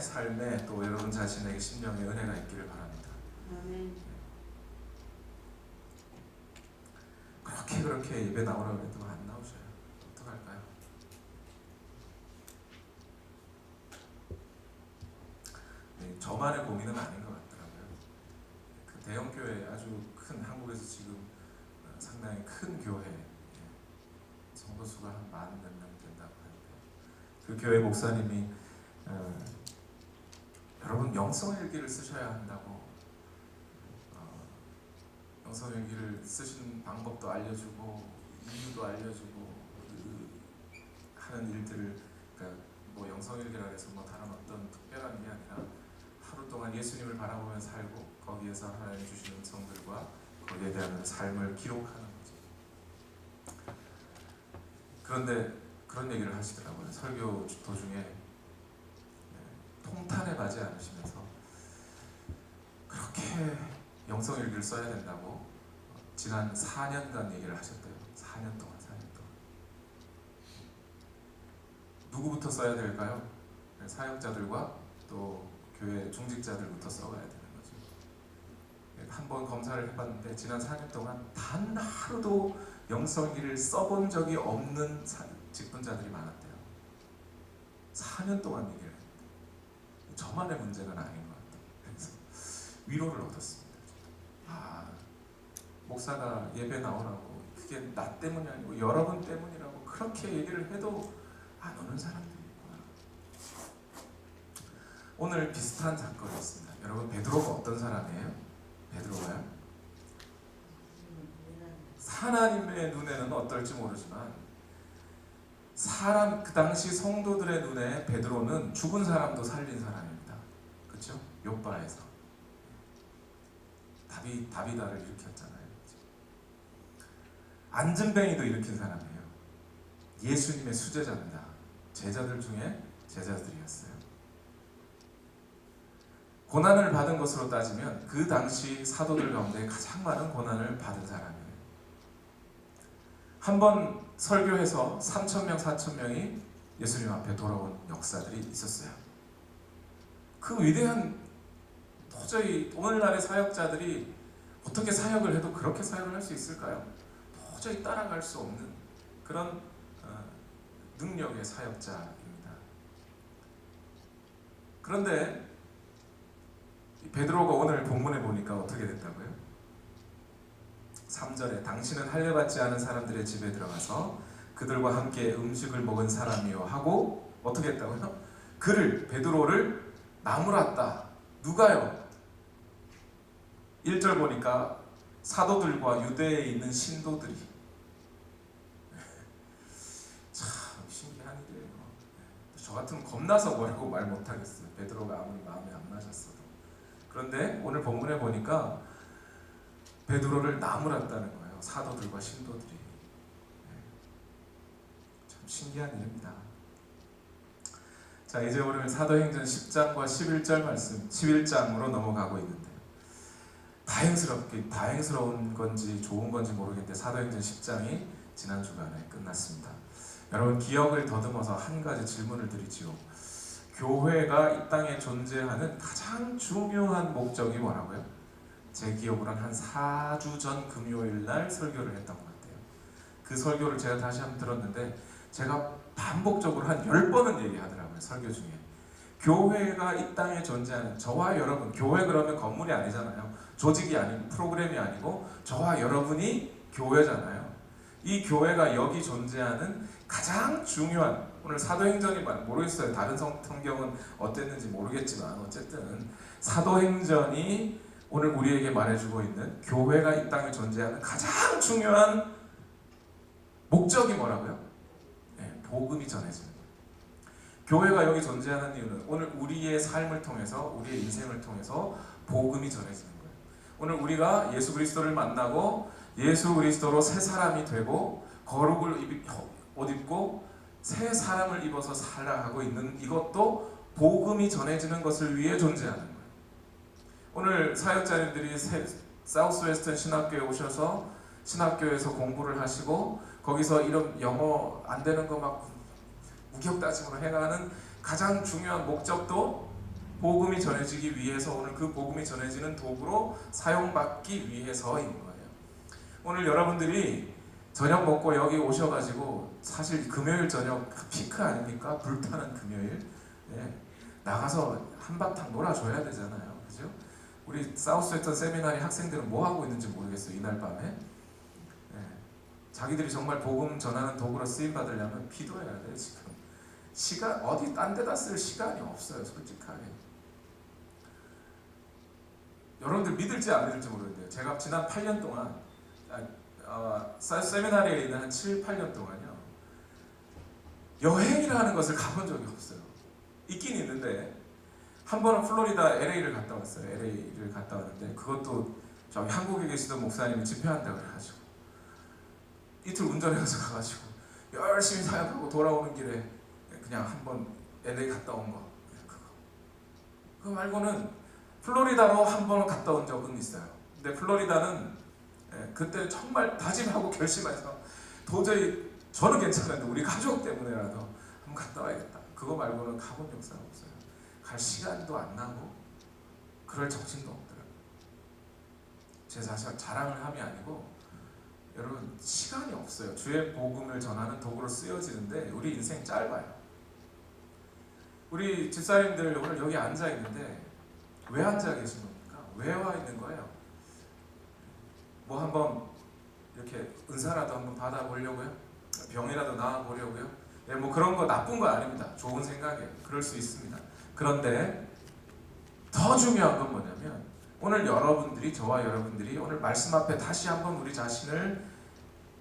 삶에 또 여러분 자신에게 심령의 은혜가 있기를 바랍니다. 아멘. 그렇게 예배 나오라고 해도 안 나오셔요. 어떡할까요? 네, 저만의 고민은 아닌 것 같더라고요. 그 대형교회, 아주 큰, 한국에서 지금 상당히 큰 교회, 성도수가 한 10,000 몇 명 된다고 하는데, 그 교회 목사님이 여러분 영성일기를 쓰셔야 한다고, 영성일기를 쓰시는 방법도 알려주고 이유도 알려주고, 하는 일들을, 그러니까 뭐 영성일기라 해서 뭐 다른 어떤 특별한 게 아니라 하루 동안 예수님을 바라보며 살고 거기에서 하나님 주시는 음성들과 거기에 대한 삶을 기록하는 거죠. 그런데 그런 얘기를 하시더라고요. 설교 도중에 통탄에 맞지 않으시면서 그렇게 영성일기를 써야 된다고 지난 4년간 얘기를 하셨대요. 4년 동안. 누구부터 써야 될까요? 사역자들과 또 교회 중직자들부터 써야 되는 거죠. 한번 검사를 해봤는데 지난 4년 동안 단 하루도 영성일기를 써본 적이 없는 직분자들이 많았대요. 4년 동안 얘기를 했는데 저만의 문제는 아닌 것 같아요. 그래서 위로를 얻었습니다. 목사가 예배 나오라고, 그게 나 때문이 아니고 여러분 때문이라고 그렇게 얘기를 해도 안 오는 사람들이 있구나. 오늘 비슷한 사건이 있습니다. 여러분, 베드로가 어떤 사람이에요? 베드로가요? 하나님의 눈에는 어떨지 모르지만 그 당시 성도들의 눈에 베드로는 죽은 사람도 살린 사람입니다. 그렇죠? 욥바에서 다비다를 일으켰잖아요. 안전뱅이도 일으킨 사람이에요. 예수님의 수제자입니다. 제자들 중에 제자들이었어요. 고난을 받은 것으로 따지면 그 당시 사도들 가운데 가장 많은 고난을 받은 사람이에요. 한번 설교해서 3,000명, 4,000명이 예수님 앞에 돌아온 역사들이 있었어요. 그 위대한, 도저히 오늘날의 사역자들이 어떻게 사역을 해도 그렇게 사역을 할 수 있을까요? 도저히 따라갈 수 없는 그런 능력의 사역자입니다. 그런데 베드로가 오늘 본문에 보니까 어떻게 됐다고요? 3절에 당신은 할례받지 않은 사람들의 집에 들어가서 그들과 함께 음식을 먹은 사람이요 하고 어떻게 했다고요? 베드로를 나무랐다. 누가요? 1절 보니까 사도들과 유대에 있는 신도들이. 참 신기한 일이에요. 저 같으면 겁나서 뭐라고 말 못하겠어요. 베드로가 아무리 마음에 안 맞았어도. 그런데 오늘 본문에 보니까 베드로를 나무랐다는 거예요. 사도들과 신도들이. 참 신기한 일입니다. 자, 이제 오늘 사도행전 10장과 11절 말씀, 11장으로 넘어가고 있는데요. 다행스러운 건지 좋은 건지 모르겠는데 사도행전 10장이 지난 주간에 끝났습니다. 여러분, 기억을 더듬어서 한 가지 질문을 드리지요. 교회가 이 땅에 존재하는 가장 중요한 목적이 뭐라고요? 제 기억으로는 한 4주 전 금요일 날 설교를 했던 것 같아요. 그 설교를 제가 다시 한번 들었는데 제가 반복적으로 한 10번은 얘기하더라고요. 설교 중에. 교회가 이 땅에 존재하는 저와 여러분, 교회 그러면 건물이 아니잖아요. 조직이 아니고 프로그램이 아니고 저와 여러분이 교회잖아요. 이 교회가 여기 존재하는 가장 중요한, 오늘 사도행전이 모르겠어요. 다른 성경은 어땠는지 모르겠지만 어쨌든 사도행전이 오늘 우리에게 말해주고 있는 교회가 이 땅에 존재하는 가장 중요한 목적이 뭐라고요? 네, 복음이 전해지는 거예요. 교회가 여기 존재하는 이유는 오늘 우리의 삶을 통해서, 우리의 인생을 통해서 복음이 전해지는 거예요. 오늘 우리가 예수 그리스도를 만나고 예수 그리스도로 새 사람이 되고 거룩을 옷 입고 새 사람을 입어서 살아가고 있는 이것도 복음이 전해지는 것을 위해 존재하는 거예요. 오늘 사역자님들이 사우스웨스턴 신학교에 오셔서 신학교에서 공부를 하시고 거기서 이런 영어 안 되는 거 막 우격다짐으로 해가는 가장 중요한 목적도 복음이 전해지기 위해서 오늘 그 복음이 전해지는 도구로 사용받기 위해서인 거예요. 오늘 여러분들이 저녁 먹고 여기 오셔가지고 사실 금요일 저녁 피크 아닙니까? 불타는 금요일. 네. 나가서 한바탕 놀아줘야 되잖아요. 그죠? 우리 사우스웨스턴 세미나리 학생들은 뭐 하고 있는지 모르겠어요. 이날 밤에. 네. 자기들이 정말 복음 전하는 도구로 쓰임 받으려면 기도해야 돼요. 지금 시간 어디 딴 데다 쓸 시간이 없어요. 솔직하게. 여러분들 믿을지 안 믿을지 모르겠는데요. 제가 지난 8년 동안 세미나리에 있는 한 7, 8년 동안요. 여행이라는 것을 가본 적이 없어요. 있긴 있는데 한 번은 플로리다 LA를 갔다 왔어요. LA를 갔다 왔는데 그것도 저기 한국에 계시던 목사님이 집회한다고 그래가지고 이틀 운전해서 가가지고 열심히 사역하고 돌아오는 길에 그냥 한번 LA 갔다 온 거. 그거 말고는 플로리다로 한 번은 갔다 온 적은 있어요. 근데 플로리다는 그때 정말 다짐하고 결심해서 도저히 저는 괜찮은데 우리 가족 때문에라도 한번 갔다 와야겠다. 그거 말고는 가본 역사가 없어요. 갈 시간도 안 나고 그럴 정신도 없더라고요. 제 사실 자랑을 함이 아니고 여러분 시간이 없어요. 주의 복음을 전하는 도구로 쓰여지는데 우리 인생 짧아요. 우리 집사님들 오늘 여기 앉아 있는데 왜 앉아 계신 겁니까? 왜 와 있는 거예요? 뭐 한번 이렇게 은사라도 한번 받아보려고요? 병이라도 나아보려고요? 네, 뭐 그런 거 나쁜 거 아닙니다. 좋은 생각이에요. 그럴 수 있습니다. 그런데 더 중요한 건 뭐냐면 오늘 여러분들이 저와 여러분들이 오늘 말씀 앞에 다시 한번 우리 자신을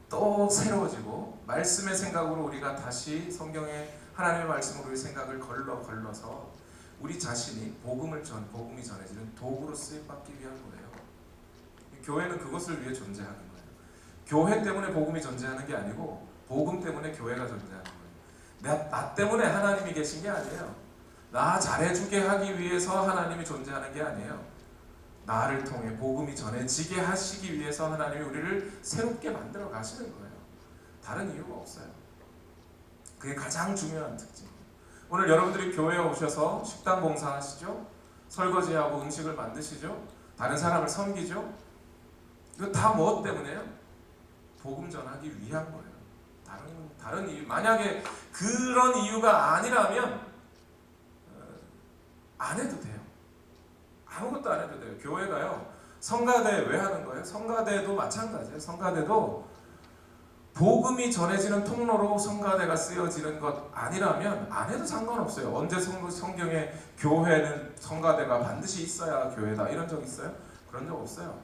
또 새로워지고 말씀의 생각으로 우리가 다시 성경의 하나님의 말씀으로 우리 생각을 걸러서 우리 자신이 복음이 전해지는 도구로 쓰임받기 위한 거예요. 교회는 그것을 위해 존재하는 거예요. 교회 때문에 복음이 존재하는 게 아니고 복음 때문에 교회가 존재하는 거예요. 나 때문에 하나님이 계신 게 아니에요. 나 잘해주게 하기 위해서 하나님이 존재하는 게 아니에요. 나를 통해 복음이 전해지게 하시기 위해서 하나님이 우리를 새롭게 만들어 가시는 거예요. 다른 이유가 없어요. 그게 가장 중요한 특징이에요. 오늘 여러분들이 교회에 오셔서 식당 봉사하시죠? 설거지하고 음식을 만드시죠? 다른 사람을 섬기죠? 이거 다 무엇 때문에요? 복음 전하기 위한 거예요. 다른 이유. 만약에 그런 이유가 아니라면 안 해도 돼요. 아무것도 안 해도 돼요. 교회가요. 성가대 왜 하는 거예요? 성가대도 마찬가지예요. 성가대도 복음이 전해지는 통로로 성가대가 쓰여지는 것 아니라면 안 해도 상관없어요. 언제 성경에 교회는 성가대가 반드시 있어야 교회다 이런 적 있어요? 그런 적 없어요.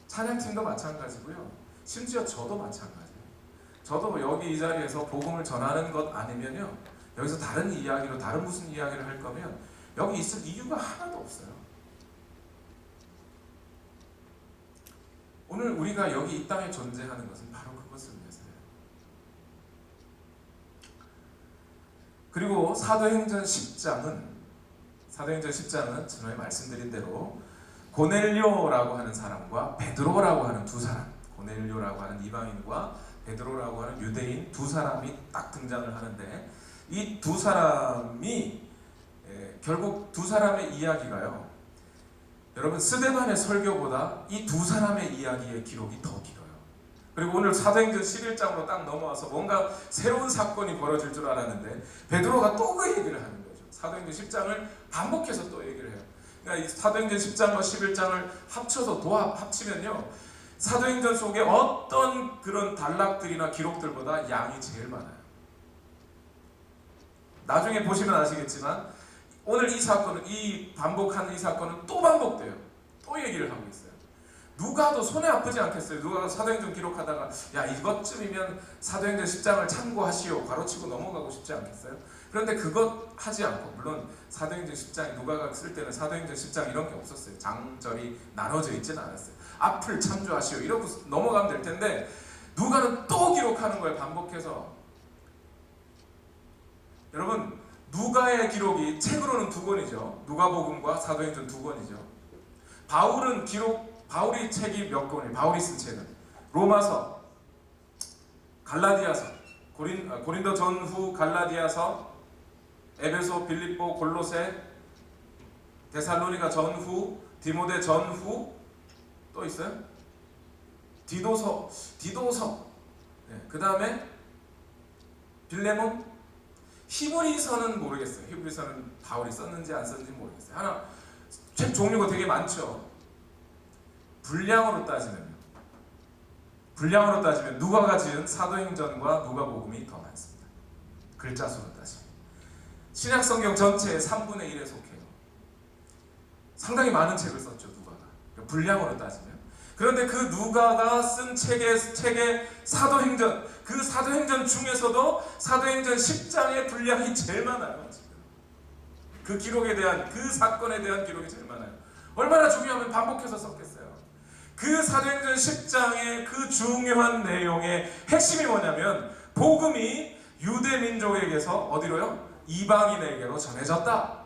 찬양팀도 마찬가지고요. 심지어 저도 마찬가지예요. 저도 여기 이 자리에서 복음을 전하는 것 아니면요. 여기서 다른 이야기로 다른 무슨 이야기를 할 거면 여기 있을 이유가 하나도 없어요. 오늘 우리가 여기 이 땅에 존재하는 것은 바로 그것을 위해서예요. 그리고 사도행전 10장은 전에 말씀드린 대로 고넬료라고 하는 사람과 베드로라고 하는 두 사람, 고넬료라고 하는 이방인과 베드로라고 하는 유대인 두 사람이 딱 등장을 하는데 이 두 사람이 결국 두 사람의 이야기가요. 여러분 스데반의 설교보다 이 두 사람의 이야기의 기록이 더 길어요. 그리고 오늘 사도행전 11장으로 딱 넘어와서 뭔가 새로운 사건이 벌어질 줄 알았는데 베드로가 또 그 얘기를 하는 거죠. 사도행전 10장을 반복해서 또 얘기를 해요. 그러니까 이 사도행전 10장과 11장을 합쳐서 합치면요. 사도행전 속에 어떤 그런 단락들이나 기록들보다 양이 제일 많아요. 나중에 보시면 아시겠지만 오늘 이 사건은 반복하는 이 사건은 또 반복돼요. 또 얘기를 하고 있어요. 누가도 손에 아프지 않겠어요? 누가 사도행전 기록하다가 야 이것쯤이면 사도행전 10장을 참고하시오 가로치고 넘어가고 싶지 않겠어요? 그런데 그것 하지 않고 물론 사도행전 10장이 누가가 쓸 때는 사도행전 10장 이런 게 없었어요. 장절이 나눠져 있지는 않았어요. 앞을 참조하시오 이러고 넘어가면 될 텐데 누가는 또 기록하는 거예요. 반복해서. 여러분 누가의 기록이 책으로는 두 권이죠. 누가복음과 사도행전 두 권이죠. 바울이 책이 몇 권이에요? 바울이 쓴 책은 로마서, 갈라디아서, 고린도 전후 갈라디아서, 에베소, 빌립보, 골로새, 데살로니가 전후, 디모데 전후, 또 있어요? 디도서. 네, 그 다음에 빌레몬, 히브리서는 모르겠어요. 히브리서는 바울이 썼는지 안 썼는지 모르겠어요. 하나 책 종류가 되게 많죠. 분량으로 따지면 누가가 지은 사도행전과 누가복음이 더 많습니다. 글자 수로 따지면 신약 성경 전체의 3분의 1에 속해요. 상당히 많은 책을 썼죠, 누가가. 분량으로 따지면. 그런데 그 누가가 쓴 책의 사도행전, 그 사도행전 중에서도 사도행전 10장의 분량이 제일 많아요. 지금. 그 기록에 대한, 그 사건에 대한 기록이 제일 많아요. 얼마나 중요하면 반복해서 썼겠어요. 그 사도행전 10장의 그 중요한 내용의 핵심이 뭐냐면 복음이 유대 민족에게서 어디로요? 이방인에게로 전해졌다.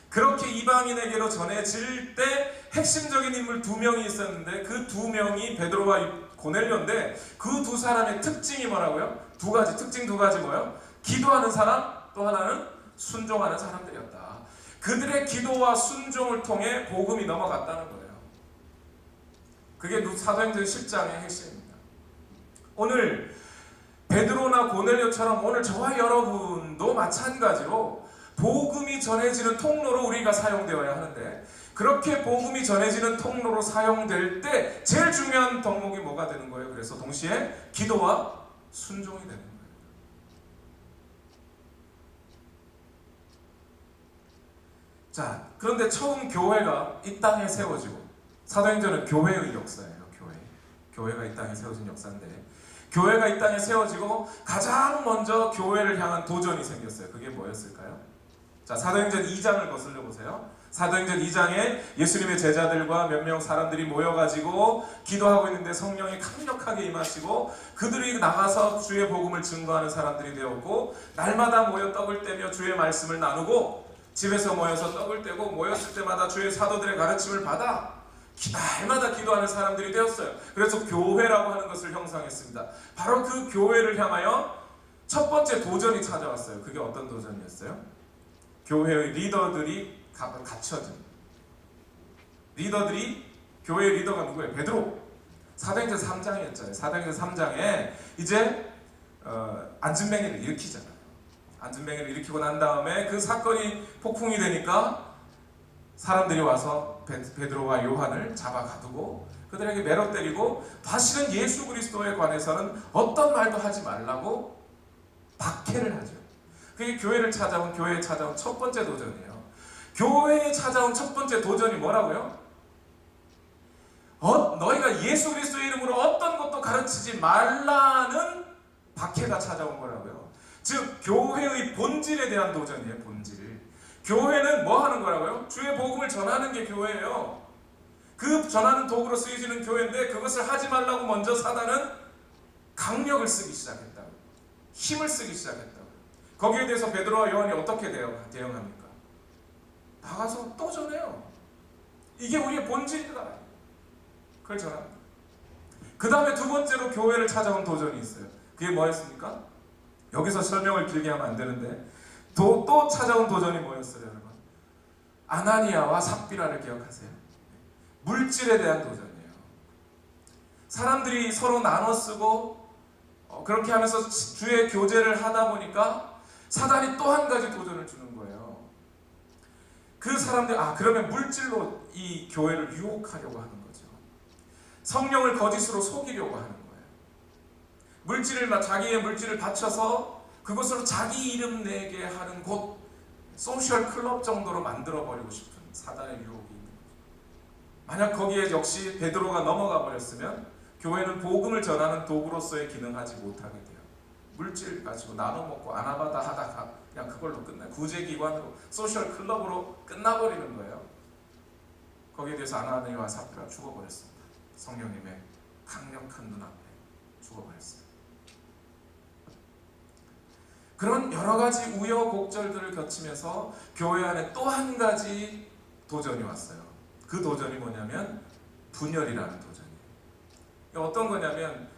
그렇게 이방인에게로 전해질 때 핵심적인 인물 2명이 있었는데 그 2명이 베드로와 고넬료인데 그 2사람의 특징이 뭐라고요? 특징 2가지 뭐예요? 기도하는 사람, 또 하나는 순종하는 사람들이었다. 그들의 기도와 순종을 통해 복음이 넘어갔다는 거예요. 그게 사도행전 10장의 핵심입니다. 오늘 베드로나 고넬료처럼 오늘 저와 여러분도 마찬가지로 복음이 전해지는 통로로 우리가 사용되어야 하는데, 그렇게 복음이 전해지는 통로로 사용될 때 제일 중요한 덕목이 뭐가 되는 거예요? 그래서 동시에 기도와 순종이 되는 거예요. 자, 그런데 처음 교회가 이 땅에 세워지고, 사도행전은 교회의 역사예요. 교회가 이 땅에 세워진 역사인데, 교회가 이 땅에 세워지고 가장 먼저 교회를 향한 도전이 생겼어요. 그게 뭐였을까요? 자, 사도행전 2장을 거슬려 보세요. 사도행전 2장에 예수님의 제자들과 몇 명 사람들이 모여가지고 기도하고 있는데 성령이 강력하게 임하시고 그들이 나가서 주의 복음을 증거하는 사람들이 되었고, 날마다 모여 떡을 떼며 주의 말씀을 나누고, 집에서 모여서 떡을 떼고 모였을 때마다 주의 사도들의 가르침을 받아 날마다 기도하는 사람들이 되었어요. 그래서 교회라고 하는 것을 형성했습니다. 바로 그 교회를 향하여 첫 번째 도전이 찾아왔어요. 그게 어떤 도전이었어요? 교회의 리더들이 갖춰진, 교회의 리더가 누구예요? 베드로. 사도행전 3장이었잖아요. 사도행전 3장에 이제 안진뱅이를 일으키잖아요. 안진뱅이를 일으키고 난 다음에 그 사건이 폭풍이 되니까 사람들이 와서 베드로와 요한을 잡아 가두고 그들에게 매로 때리고, 다시는 예수 그리스도에 관해서는 어떤 말도 하지 말라고 박해를 하죠. 그게 교회에 찾아온 첫 번째 도전이에요. 교회에 찾아온 첫 번째 도전이 뭐라고요? 너희가 예수 그리스도의 이름으로 어떤 것도 가르치지 말라는 박해가 찾아온 거라고요. 즉 교회의 본질에 대한 도전이에요. 본질. 교회는 뭐 하는 거라고요? 주의 복음을 전하는 게 교회예요. 그 전하는 도구로 쓰여지는 교회인데 그것을 하지 말라고 먼저 사단은 강력을 쓰기 시작했다고, 힘을 쓰기 시작했다고. 거기에 대해서 베드로와 요한이 어떻게 대응합니까? 나가서 또 전해요. 이게 우리의 본질이다. 그걸 전합니다. 그 다음에 두 번째로 교회를 찾아온 도전이 있어요. 그게 뭐였습니까? 여기서 설명을 길게 하면 안 되는데 또 찾아온 도전이 뭐였어요, 여러분? 아나니아와 삽비라를 기억하세요? 물질에 대한 도전이에요. 사람들이 서로 나눠 쓰고 그렇게 하면서 주의 교제를 하다 보니까 사단이 또 한 가지 도전을 주는 거예요. 그 사람들, 그러면 물질로 이 교회를 유혹하려고 하는 거죠. 성령을 거짓으로 속이려고 하는 거예요. 자기의 물질을 바쳐서 그것으로 자기 이름 내게 하는 곳, 소셜 클럽 정도로 만들어버리고 싶은 사단의 유혹이 있는 거죠. 만약 거기에 역시 베드로가 넘어가 버렸으면 교회는 복음을 전하는 도구로서의 기능하지 못하게 돼요. 물질 가지고 나눠 먹고 아나바다 하다가 그냥 그걸로 끝나요. 구제기관으로, 소셜 클럽으로 끝나버리는 거예요. 거기에 대해서 아나니아와 삽비라 죽어버렸습니다. 성령님의 강력한 눈앞에 죽어버렸어요. 그런 여러 가지 우여곡절들을 거치면서 교회 안에 또 한 가지 도전이 왔어요. 그 도전이 뭐냐면 분열이라는 도전이에요. 어떤 거냐면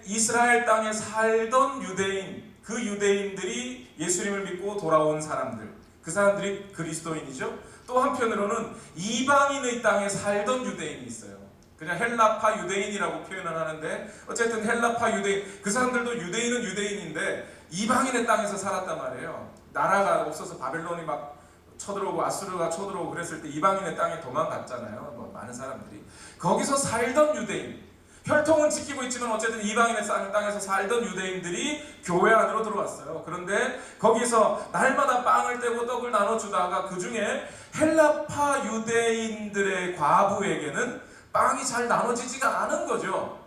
이스라엘 땅에 살던 유대인, 그 유대인들이 예수님을 믿고 돌아온 사람들, 그 사람들이 그리스도인이죠. 또 한편으로는 이방인의 땅에 살던 유대인이 있어요. 그냥 헬라파 유대인이라고 표현을 하는데 어쨌든 헬라파 유대인, 그 사람들도 유대인은 유대인인데 이방인의 땅에서 살았단 말이에요. 나라가 없어서 바벨론이 막 쳐들어오고 아수르가 쳐들어오고 그랬을 때 이방인의 땅에 도망갔잖아요. 뭐 많은 사람들이 거기서 살던 유대인, 혈통은 지키고 있지만 어쨌든 이방인의 땅에서 살던 유대인들이 교회 안으로 들어왔어요. 그런데 거기서 날마다 빵을 떼고 떡을 나눠주다가 그 중에 헬라파 유대인들의 과부에게는 빵이 잘 나눠지지가 않은 거죠.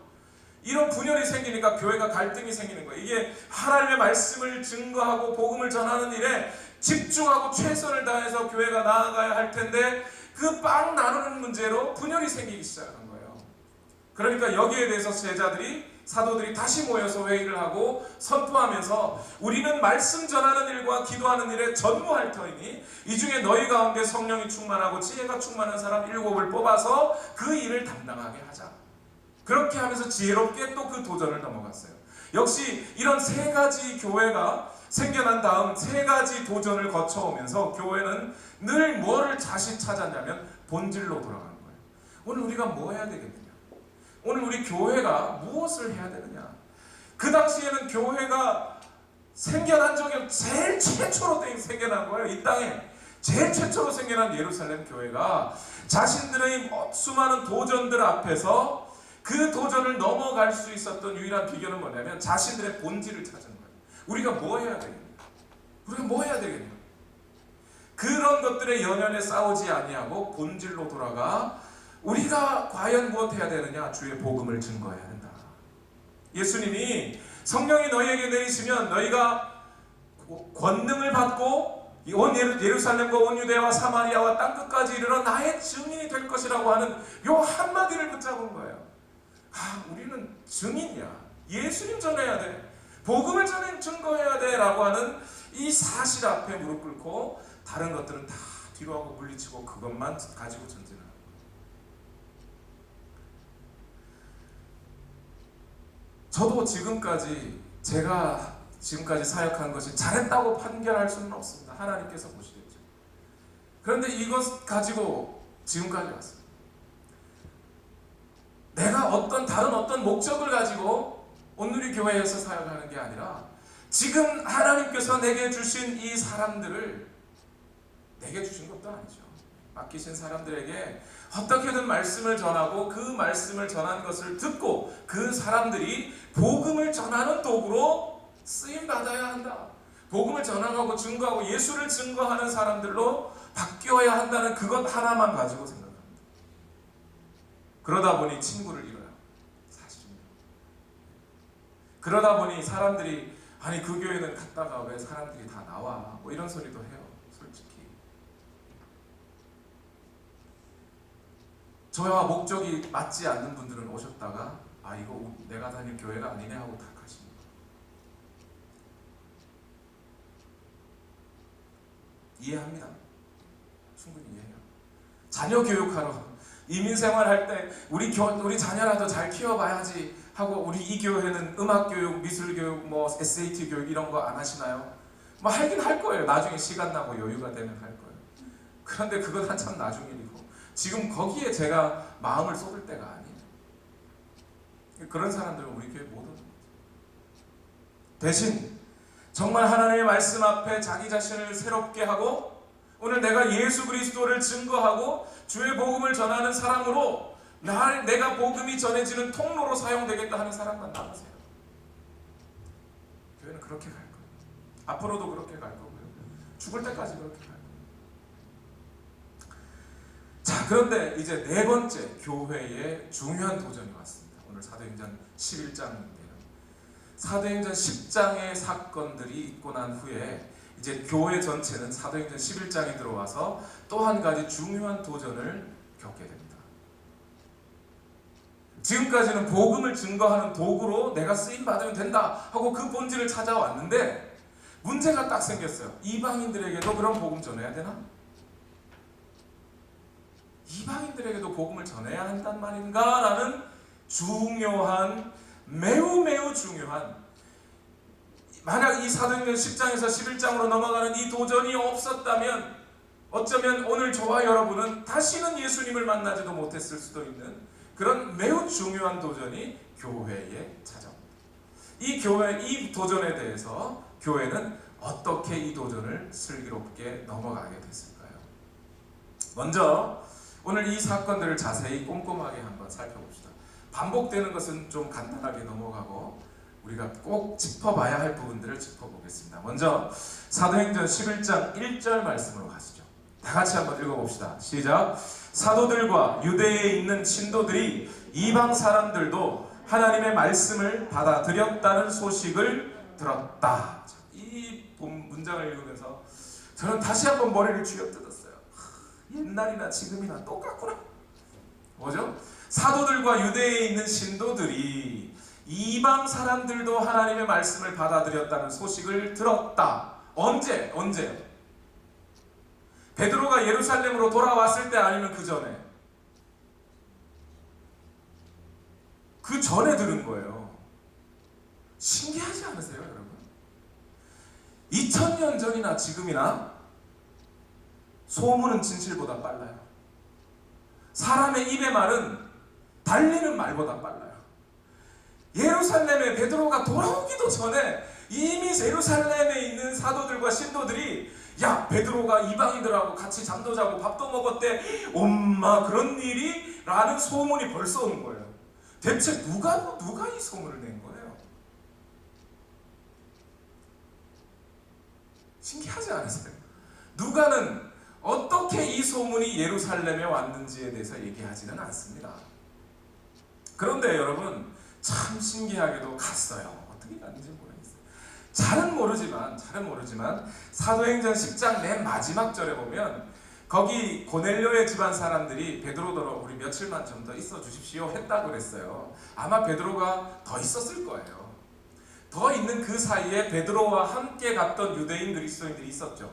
이런 분열이 생기니까 교회가 갈등이 생기는 거예요. 이게 하나님의 말씀을 증거하고 복음을 전하는 일에 집중하고 최선을 다해서 교회가 나아가야 할 텐데 그 빵 나누는 문제로 분열이 생기기 시작한 거예요. 그러니까 여기에 대해서 제자들이, 사도들이 다시 모여서 회의를 하고 선포하면서 우리는 말씀 전하는 일과 기도하는 일에 전무할 터이니 이 중에 너희 가운데 성령이 충만하고 지혜가 충만한 사람 7을 뽑아서 그 일을 담당하게 하자. 그렇게 하면서 지혜롭게 또 그 도전을 넘어갔어요. 역시 이런 세 가지 교회가 생겨난 다음 세 가지 도전을 거쳐오면서 교회는 늘 뭐를 다시 찾았냐면 본질로 돌아가는 거예요. 오늘 우리가 뭐 해야 되겠느냐? 오늘 우리 교회가 무엇을 해야 되느냐? 그 당시에는 교회가 생겨난 적이 제일 최초로 생겨난 거예요. 이 땅에 제일 최초로 생겨난 예루살렘 교회가 자신들의 수많은 도전들 앞에서 그 도전을 넘어갈 수 있었던 유일한 비결은 뭐냐면 자신들의 본질을 찾은 거예요. 우리가 뭐 해야 되겠냐? 우리가 뭐 해야 되겠냐? 그런 것들의 연연에 싸우지 아니하고 본질로 돌아가 우리가 과연 무엇 해야 되느냐? 주의 복음을 증거해야 된다. 예수님이 성령이 너희에게 내리시면 너희가 권능을 받고 온 예루살렘과 온 유대와 사마리아와 땅끝까지 이르러 나의 증인이 될 것이라고 하는 요 한마디를 붙잡은 거예요. 우리는 증인이야. 예수님 전해야 돼. 복음을 전해 증거해야 돼 라고 하는 이 사실 앞에 무릎 꿇고 다른 것들은 다 뒤로 하고 물리치고 그것만 가지고 전진하는 거예요. 저도 제가 지금까지 사역한 것이 잘했다고 판결할 수는 없습니다. 하나님께서 보시겠죠. 그런데 이것 가지고 지금까지 왔어요. 내가 다른 어떤 목적을 가지고 온누리 교회에서 사역하는 게 아니라 지금 하나님께서 내게 주신 이 사람들을, 내게 주신 것도 아니죠. 맡기신 사람들에게 어떻게든 말씀을 전하고 그 말씀을 전한 것을 듣고 그 사람들이 복음을 전하는 도구로 쓰임 받아야 한다. 복음을 전하고 증거하고 예수를 증거하는 사람들로 바뀌어야 한다는 그것 하나만 가지고 생각합니다. 그러다 보니 친구를 잃어요. 사실입니다. 그러다 보니 사람들이 아니 그 교회는 갔다가 왜 사람들이 다 나와? 뭐 이런 소리도 해요. 솔직히. 저와 목적이 맞지 않는 분들은 오셨다가 이거 내가 다닐 교회가 아니네 하고 다 가십니다. 이해합니다. 충분히 이해해요. 자녀 교육하러 이민생활 할 때 우리 자녀라도 잘 키워봐야지 하고 우리 이 교회는 음악교육, 미술교육, 뭐 SAT 교육 이런 거 안 하시나요? 뭐 하긴 할 거예요. 나중에 시간 나고 여유가 되면 할 거예요. 그런데 그건 한참 나중 일이고 지금 거기에 제가 마음을 쏟을 때가 아니에요. 그런 사람들은 우리 교회 못 오는 거죠. 대신 정말 하나님의 말씀 앞에 자기 자신을 새롭게 하고 오늘 내가 예수 그리스도를 증거하고 주의 복음을 전하는 사람으로 내가 복음이 전해지는 통로로 사용되겠다 하는 사람만 남으세요. 교회는 그렇게 갈 거예요. 앞으로도 그렇게 갈 거고요. 죽을 때까지 그렇게 갈 거예요. 자, 그런데 이제 네 번째 교회의 중요한 도전이 왔습니다. 오늘 사도행전 11장인데요. 사도행전 10장의 사건들이 있고 난 후에 이제 교회 전체는 사도행전 11장에 들어와서 또 한 가지 중요한 도전을 겪게 됩니다. 지금까지는 복음을 증거하는 도구로 내가 쓰임받으면 된다 하고 그 본질을 찾아왔는데 문제가 딱 생겼어요. 이방인들에게도 그런 복음 전해야 되나? 이방인들에게도 복음을 전해야 한단 말인가? 라는 중요한, 매우 중요한, 만약 이 사도행전 10장에서 11장으로 넘어가는 이 도전이 없었다면 어쩌면 오늘 저와 여러분은 다시는 예수님을 만나지도 못했을 수도 있는 그런 매우 중요한 도전이 교회에 찾아옵니다. 이 도전에 대해서 교회는 어떻게 이 도전을 슬기롭게 넘어가게 됐을까요? 먼저 오늘 이 사건들을 자세히 꼼꼼하게 한번 살펴봅시다. 반복되는 것은 좀 간단하게 넘어가고 우리가 꼭 짚어봐야 할 부분들을 짚어보겠습니다. 먼저 사도행전 11장 1절 말씀으로 가시죠. 다 같이 한번 읽어봅시다. 시작. 사도들과 유대에 있는 신도들이 이방 사람들도 하나님의 말씀을 받아들였다는 소식을 들었다. 이 문장을 읽으면서 저는 다시 한번 머리를 쥐어뜯었어요. 옛날이나 지금이나 똑같구나. 뭐죠? 사도들과 유대에 있는 신도들이 이방 사람들도 하나님의 말씀을 받아들였다는 소식을 들었다. 언제? 베드로가 예루살렘으로 돌아왔을 때 아니면 그 전에? 그 전에 들은 거예요. 신기하지 않으세요, 여러분? 2000년 전이나 지금이나 소문은 진실보다 빨라요. 사람의 입의 말은 달리는 말보다 빨라요. 예루살렘에 베드로가 돌아오기도 전에 이미 예루살렘에 있는 사도들과 신도들이 야, 베드로가 이방인들하고 같이 잠도 자고 밥도 먹었대. 엄마 그런 일이? 라는 소문이 벌써 오는 거예요. 대체 누가 이 소문을 낸 거예요? 신기하지 않으세요? 누가는 어떻게 이 소문이 예루살렘에 왔는지에 대해서 얘기하지는 않습니다. 그런데 여러분 참 신기하게도 갔어요. 어떻게 갔는지 모르겠어요. 잘은 모르지만 사도행전 10장 맨 마지막 절에 보면 거기 고넬료의 집안 사람들이 베드로더러 우리 며칠만 좀 더 있어 주십시오 했다고 그랬어요. 아마 베드로가 더 있었을 거예요. 더 있는 그 사이에 베드로와 함께 갔던 유대인 그리스도인들이 있었죠.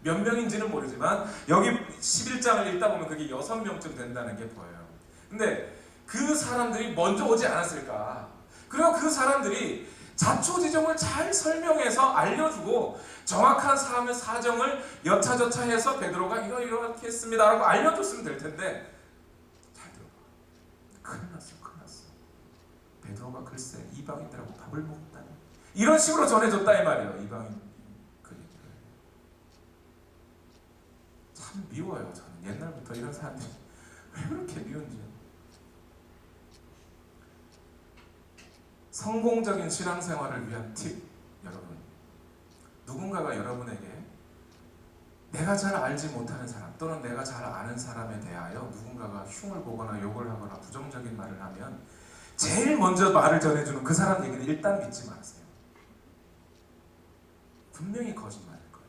몇 명인지는 모르지만 여기 11장을 읽다 보면 그게 6명쯤 된다는 게 보여요. 근데 그 사람들이 먼저 오지 않았을까? 그리고 그 사람들이 자초지종을 잘 설명해서 알려주고 정확한 삶의 사정을 여차저차해서 베드로가 이렇게 했습니다 라고 알려줬으면 될 텐데 잘 들어봐. 큰일 났어. 베드로가 글쎄 이방인들하고 밥을 먹었다니 이런 식으로 전해줬다 이 말이에요. 이방인 그 얘기를. 참 미워요. 저는 옛날부터 이런 사람들이 왜 그렇게 미운지요. 성공적인 신앙생활을 위한 팁, 여러분. 누군가가 여러분에게 내가 잘 알지 못하는 사람 또는 내가 잘 아는 사람에 대하여 누군가가 흉을 보거나 욕을 하거나 부정적인 말을 하면 제일 먼저 말을 전해주는 그 사람 얘기는 일단 믿지 마세요. 분명히 거짓말일 거예요.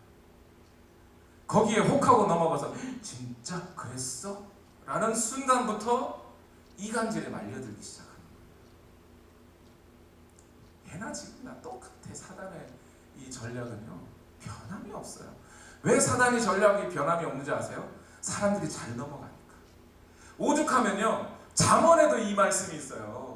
거기에 혹하고 넘어가서 진짜 그랬어? 라는 순간부터 이간질에 말려들기 시작합니다. 예나 지금이나 똑같아. 사단의 이 전략은요 변함이 없어요. 왜 사단이 전략이 변함이 없는지 아세요? 사람들이 잘 넘어가니까. 오죽하면요 잠언에도 이 말씀이 있어요.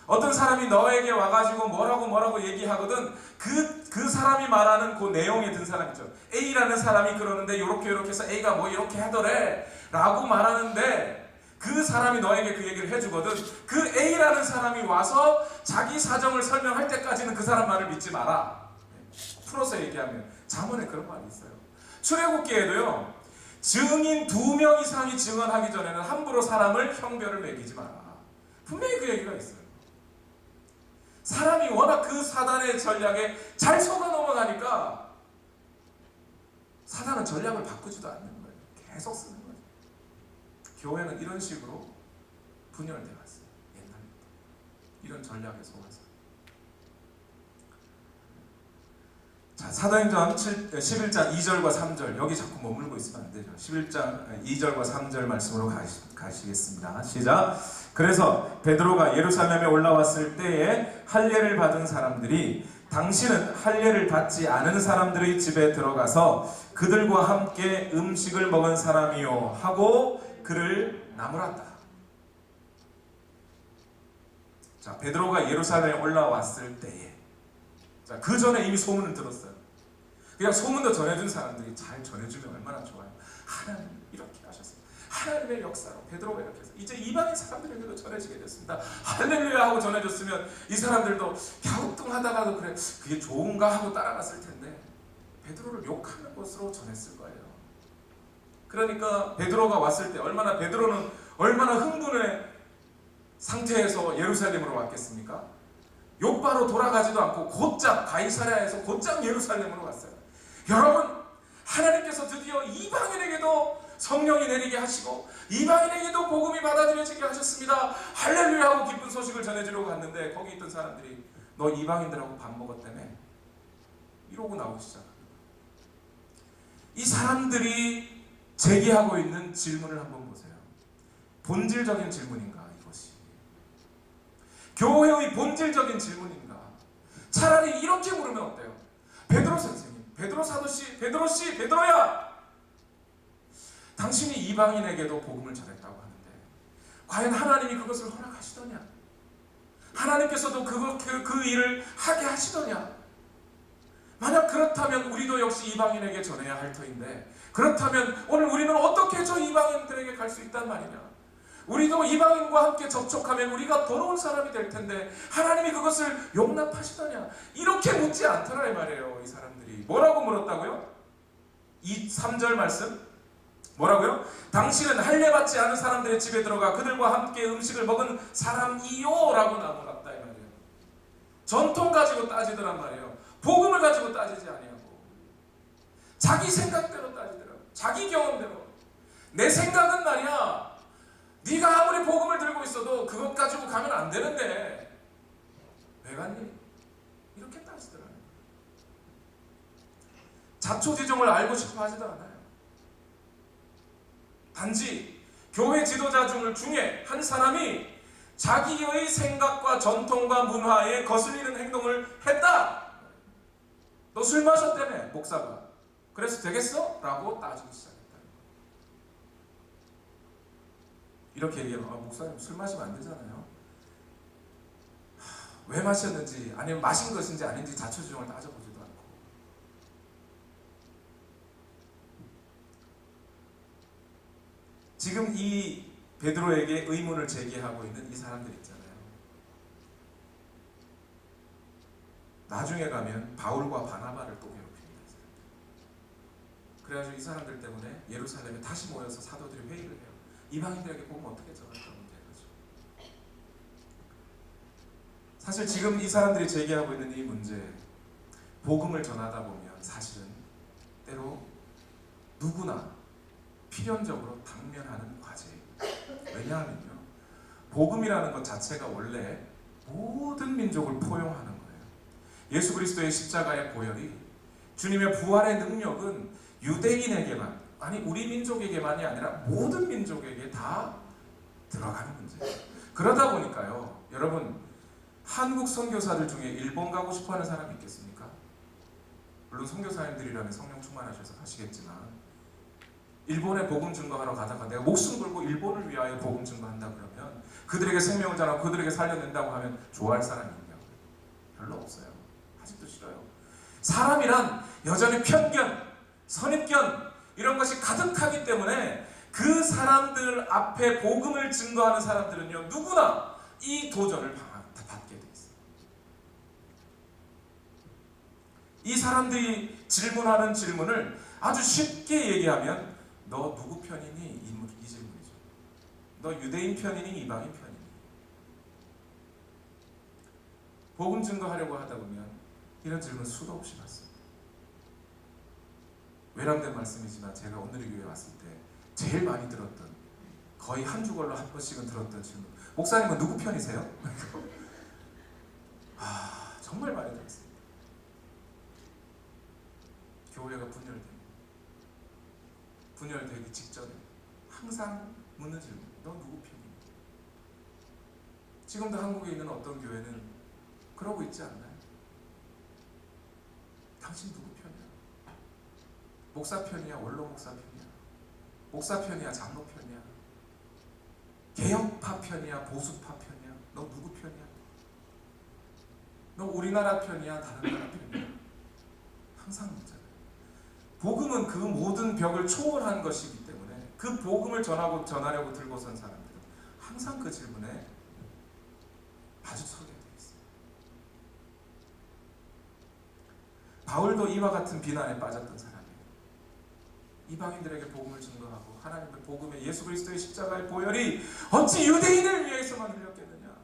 어떤 사람이 너에게 와가지고 뭐라고 얘기하거든 그 사람이 말하는 그 내용에 든 사람 있죠. A라는 사람이 그러는데 요렇게 해서 A가 뭐 이렇게 하더래 라고 말하는데 그 사람이 너에게 그 얘기를 해주거든. 그 A라는 사람이 와서 자기 사정을 설명할 때까지는 그 사람 말을 믿지 마라. 풀어서 얘기하면 잠언에 그런 말이 있어요. 출애굽기에도요 증인 2명 이상이 증언하기 전에는 함부로 사람을 형별을 매기지 마라. 분명히 그 얘기가 있어요. 사람이 워낙 그 사단의 전략에 잘 속아 넘어가니까 사단은 전략을 바꾸지도 않는 거예요. 계속 쓰는 거예요. 교회는 이런 식으로 분열되어 왔어요. 옛날부터. 이런 전략에 속아서. 자, 사도행전 11장 2절과 3절 여기 자꾸 머물고 있으면 안 되죠. 11장 2절과 3절 말씀으로 가시겠습니다. 시작. 그래서 베드로가 예루살렘에 올라왔을 때에 할례를 받은 사람들이 당신은 할례를 받지 않은 사람들의 집에 들어가서 그들과 함께 음식을 먹은 사람이요 하고 그를 나무랐다. 자, 베드로가 예루살렘에 올라왔을 때에 자, 그 전에 이미 소문을 들었어요. 그냥 소문도 전해준 사람들이 잘 전해주면 얼마나 좋아요. 하나님 이렇게 하셨어요. 하나님의 역사로 베드로가 이렇게 해서 이제 이방인 사람들에게도 전해지게 됐습니다. 할렐루야 하고 전해줬으면 이 사람들도 갸우뚱하다가도 그래 그게 좋은가 하고 따라갔을 텐데 베드로를 욕하는 것으로 전했을 거예요. 그러니까 베드로가 왔을 때 베드로는 얼마나 흥분의 상태에서 예루살렘으로 왔겠습니까? 요바로 돌아가지도 않고 곧장 가이사랴에서 곧장 예루살렘으로 왔어요. 여러분, 하나님께서 드디어 이방인에게도 성령이 내리게 하시고 이방인에게도 복음이 받아들여지게 하셨습니다. 할렐루야 하고 기쁜 소식을 전해주려고 갔는데 거기 있던 사람들이 너 이방인들하고 밥 먹었다며? 이러고 나오기 시작합니다. 이 사람들이 제기하고 있는 질문을 한번 보세요. 본질적인 질문인가 이것이? 교회의 본질적인 질문인가? 차라리 이렇게 물으면 어때요? 베드로 선생님, 베드로 사도씨, 베드로씨, 베드로야! 당신이 이방인에게도 복음을 전했다고 하는데 과연 하나님이 그것을 허락하시더냐? 하나님께서도 그 일을 하게 하시더냐? 만약 그렇다면 우리도 역시 이방인에게 전해야 할 터인데 그렇다면 오늘 우리는 어떻게 저 이방인들에게 갈 수 있단 말이냐? 우리도 이방인과 함께 접촉하면 우리가 더러운 사람이 될 텐데 하나님이 그것을 용납하시더냐? 이렇게 묻지 않더라 이 말이에요. 이 사람들이 뭐라고 물었다고요? 이 3절 말씀 뭐라고요? 당신은 할례받지 않은 사람들의 집에 들어가 그들과 함께 음식을 먹은 사람이요 라고 나무랐다 이 말이에요. 전통 가지고 따지더란 말이에요. 복음을 가지고 따지지 아니하고 자기 생각대로 따지더라고. 자기 경험대로. 내 생각은 말이야 네가 아무리 복음을 들고 있어도 그것 가지고 가면 안 되는데 왜 갔니? 이렇게 따지더라고요. 자초지종을 알고 싶어 하지도 않아요. 단지 교회 지도자 중에 한 사람이 자기의 생각과 전통과 문화에 거슬리는 행동을 했다. 너 술 마셨다며 목사가. 그래서 되겠어? 라고 따지기 시작했다. 이렇게 얘기하면 목사님 술 마시면 안 되잖아요. 왜 마셨는지 아니면 마신 것인지 아닌지 자초지종을 따져보지도 않고 지금 이 베드로에게 의문을 제기하고 있는 이 사람들 있잖아요. 나중에 가면 바울과 바나바를 또 괴롭힙니다. 그래가지고 이 사람들 때문에 예루살렘에 다시 모여서 사도들이 회의를 해요. 이방인들에게 보면 어떻게 전할까 문제죠. 사실 지금 이 사람들이 제기하고 있는 이 문제, 복음을 전하다 보면 사실은 때로 누구나 필연적으로 당면하는 과제예요. 왜냐하면요, 복음이라는 것 자체가 원래 모든 민족을 포용하는 거예요. 예수 그리스도의 십자가의 보혈이 주님의 부활의 능력은 유대인에게만, 아니 우리 민족에게만이 아니라 모든 민족에게 다 들어가는 문제예요. 그러다 보니까요, 여러분, 한국 선교사들 중에 일본 가고 싶어하는 사람이 있겠습니까? 물론 선교사님들이라면 성령 충만하셔서 가시겠지만 일본에 복음 증거하러 가다가 내가 목숨 걸고 일본을 위하여 복음 증거한다 그러면 그들에게 생명을 전하고 그들에게 살려낸다고 하면 좋아할 사람이 있냐고요? 별로 없어요. 아직도 싫어요. 사람이란 여전히 편견, 선입견 이런 것이 가득하기 때문에 그 사람들 앞에 복음을 증거하는 사람들은요, 누구나 이 도전을 받게 돼 있어요. 이 사람들이 질문하는 질문을 아주 쉽게 얘기하면 너 누구 편이니? 이 질문이죠. 너 유대인 편이니? 이방인 편이니? 복음 증거하려고 하다 보면 이런 질문 수도 없이 받습니다. 외람된 말씀이지만 제가 오늘의 교회에 왔을 때 제일 많이 들었던, 거의 한 주걸로 한 번씩은 들었던 질문, 목사님은 누구 편이세요? 정말 많이 들었습니다. 교회가 분열되기 직전에 항상 묻는 질문, 너 누구 편이니? 지금도 한국에 있는 어떤 교회는 그러고 있지 않나요? 당신 누구 편이야? 목사 편이야? 원로 목사 편이야? 목사 편이야? 장로 편이야? 개혁파 편이야? 보수파 편이야? 너 누구 편이야? 너 우리나라 편이야? 다른 나라 편이야? 항상 묻잖아요. 복음은 그 모든 벽을 초월한 것이기 때문에 그 복음을 전하려고 들고 선 사람들은 항상 그 질문에 마주서게 돼 있어요. 바울도 이와 같은 비난에 빠졌던 사람이에요. 이방인들에게 복음을 증거하고 하나님의 복음의 예수 그리스도의 십자가의 보혈이 어찌 유대인을 위해서만 흘렸겠느냐.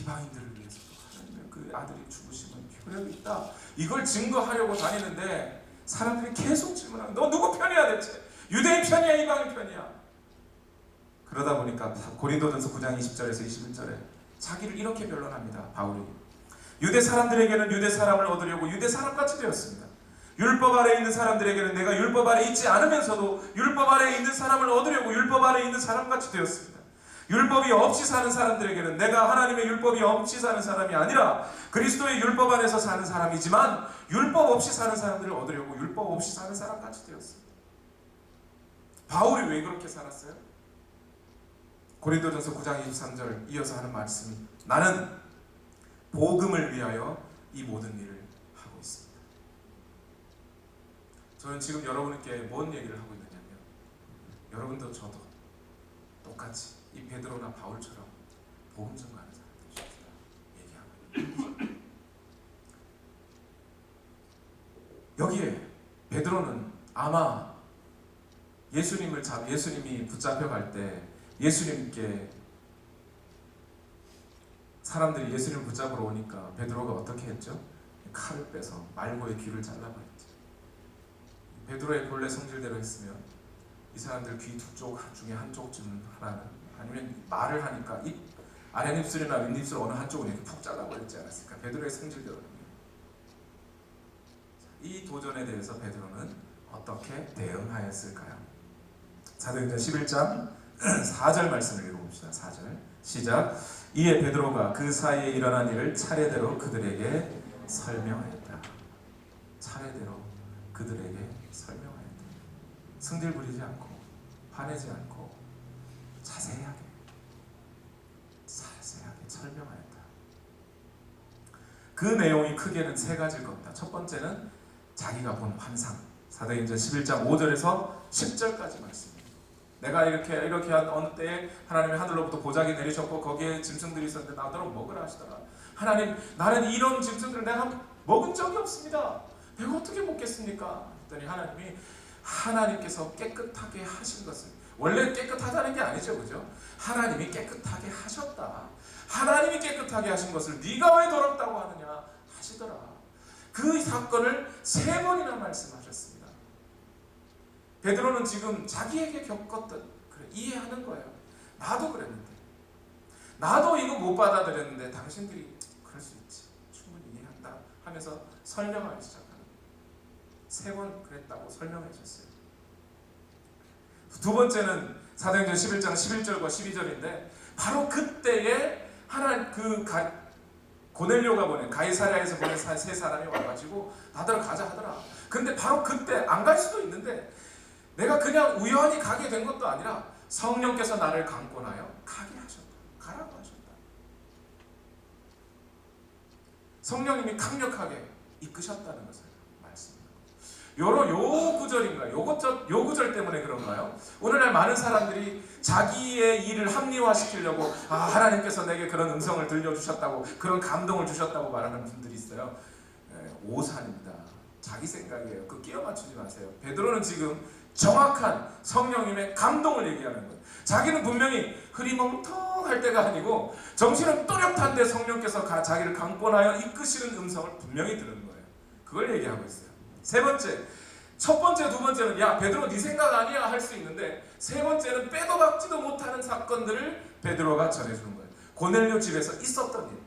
이방인들을 위해서도 하나님의 그 아들이 죽으심은 효력이 있다. 이걸 증거하려고 다니는데 사람들이 계속 질문하는, 너 누구 편이야 대체? 유대인 편이야? 이방인 편이야? 그러다 보니까 고린도전서 9장 20절에서 21절에 자기를 이렇게 변론합니다. 바울이 유대 사람들에게는 유대 사람을 얻으려고 유대 사람같이 되었습니다. 율법 아래에 있는 사람들에게는 내가 율법 아래에 있지 않으면서도 율법 아래에 있는 사람을 얻으려고 율법 아래에 있는 사람같이 되었습니다. 율법이 없이 사는 사람들에게는 내가 하나님의 율법이 없이 사는 사람이 아니라 그리스도의 율법 안에서 사는 사람이지만 율법 없이 사는 사람들을 얻으려고 율법 없이 사는 사람같이 되었습니다. 바울이 왜 그렇게 살았어요? 고린도전서 9장 23절 이어서 하는 말씀이 나는 복음을 위하여 이 모든 일을 하고 있습니다. 저는 지금 여러분께 뭔 얘기를 하고 있느냐면 여러분도 저도 똑같이 이 베드로나 바울처럼 복음 전가하는 사람들이 싶다 얘기하고 있는 거죠. 여기에 베드로는 아마 예수님이 붙잡혀갈 때 예수님께 사람들이 예수님을 붙잡으러 오니까 베드로가 어떻게 했죠? 칼을 빼서 말고의 귀를 잘라버렸죠. 베드로의 본래 성질대로 했으면 이 사람들 귀 두 쪽 중에 한쪽쯤은 하나는 아니면 말을 하니까 아랫입술이나 윗입술 어느 한쪽은 이렇게 푹 잘라버렸지 않았을까? 베드로의 성질대로는요. 이 도전에 대해서 베드로는 어떻게 대응하였을까요? 사도행전 11장 4절 말씀을 읽어봅시다. 4절 시작. 이에 베드로가 그 사이에 일어난 일을 차례대로 그들에게 설명하였다. 차례대로 그들에게 설명하였다. 승질 부리지 않고 화내지 않고 자세하게 설명하였다. 그 내용이 크게는 세 가지일 겁니다. 첫 번째는 자기가 본 환상. 사도행전 11장 5절에서 10절까지 말씀입니다. 내가 이렇게 한 어느 때에 하나님이 하늘로부터 보자기 내리셨고 거기에 짐승들이 있었는데 나더러 먹으라 하시더라. 하나님, 나는 이런 짐승들을 내가 먹은 적이 없습니다. 내가 어떻게 먹겠습니까? 했더니 하나님께서 깨끗하게 하신 것을, 원래 깨끗하다는 게 아니죠, 그죠? 하나님이 깨끗하게 하셨다. 하나님이 깨끗하게 하신 것을 네가 왜 더럽다고 하느냐 하시더라. 그 사건을 3번이나 말씀하셨습니다. 베드로는 지금 자기에게 겪었던, 그래, 이해하는 거예요. 나도 그랬는데, 나도 이거 못 받아들였는데 당신들이 그럴 수 있지, 충분히 이해한다 하면서 설명하기 시작하는 거예요. 3번 그랬다고 설명해 주셨어요. 두 번째는 사도행전 11장 11절과 12절인데 바로 그때에 고넬료가 보낸, 가이사랴에서 보낸 세 사람이 와가지고 나더러 가자 하더라. 근데 바로 그때 안 갈 수도 있는데 내가 그냥 우연히 가게 된 것도 아니라 성령께서 나를 강권하여 가게 하셨다. 가라고 하셨다. 성령님이 강력하게 이끄셨다는 것을 말씀합니다. 요 구절인가요? 요 구절 때문에 그런가요? 오늘날 많은 사람들이 자기의 일을 합리화시키려고 하나님께서 내게 그런 음성을 들려주셨다고, 그런 감동을 주셨다고 말하는 분들이 있어요. 오산입니다. 자기 생각이에요. 그 끼워 맞추지 마세요. 베드로는 지금 정확한 성령님의 감동을 얘기하는 거예요. 자기는 분명히 흐리멍텅할 때가 아니고 정신은 또렷한데 성령께서 자기를 강권하여 이끄시는 음성을 분명히 들은 거예요. 그걸 얘기하고 있어요. 세 번째, 첫 번째, 두 번째는 야 베드로 네 생각 아니야 할 수 있는데, 세 번째는 빼도 박지도 못하는 사건들을 베드로가 전해주는 거예요. 고넬료 집에서 있었던 일.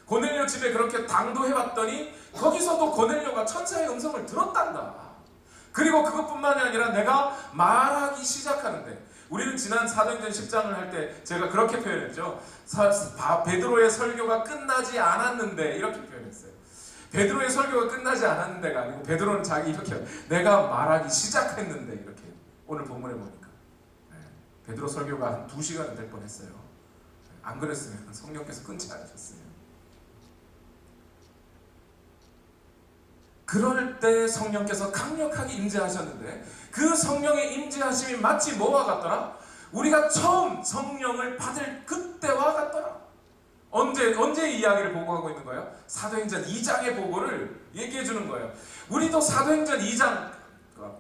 고넬료 집에 그렇게 당도해봤더니 거기서도 고넬료가 천사의 음성을 들었단다. 그리고 그것뿐만이 아니라 내가 말하기 시작하는데, 우리는 지난 사도행전 10장을 할 때 제가 그렇게 표현했죠. 베드로의 설교가 끝나지 않았는데 이렇게 표현했어요. 베드로의 설교가 끝나지 않았는데가 아니고 베드로는 자기 이렇게 내가 말하기 시작했는데, 이렇게 오늘 본문에 보니까 베드로 설교가 한 2시간은 될 뻔했어요. 안 그랬으면 성령께서 끊지 않으셨어요. 그럴 때 성령께서 강력하게 임재하셨는데 그 성령의 임재하심이 마치 뭐와 같더라? 우리가 처음 성령을 받을 그때와 같더라. 언제 이 이야기를 보고하고 있는 거예요? 사도행전 2장의 보고를 얘기해 주는 거예요. 우리도 사도행전 2장,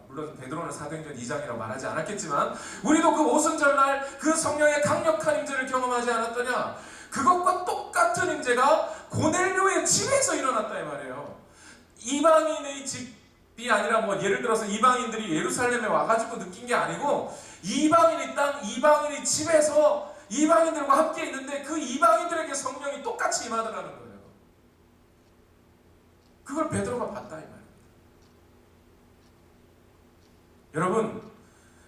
물론 베드로는 사도행전 2장이라고 말하지 않았겠지만 우리도 그 오순절날 그 성령의 강력한 임재를 경험하지 않았더냐? 그것과 똑같은 임재가 고넬료의 집에서 일어났다 이 말이에요. 이방인의 집이 아니라 뭐 예를 들어서 이방인들이 예루살렘에 와가지고 느낀 게 아니고 이방인의 땅, 이방인의 집에서 이방인들과 함께 있는데 그 이방인들에게 성령이 똑같이 임하더라는 거예요. 그걸 베드로가 봤다 이 말입니다. 여러분,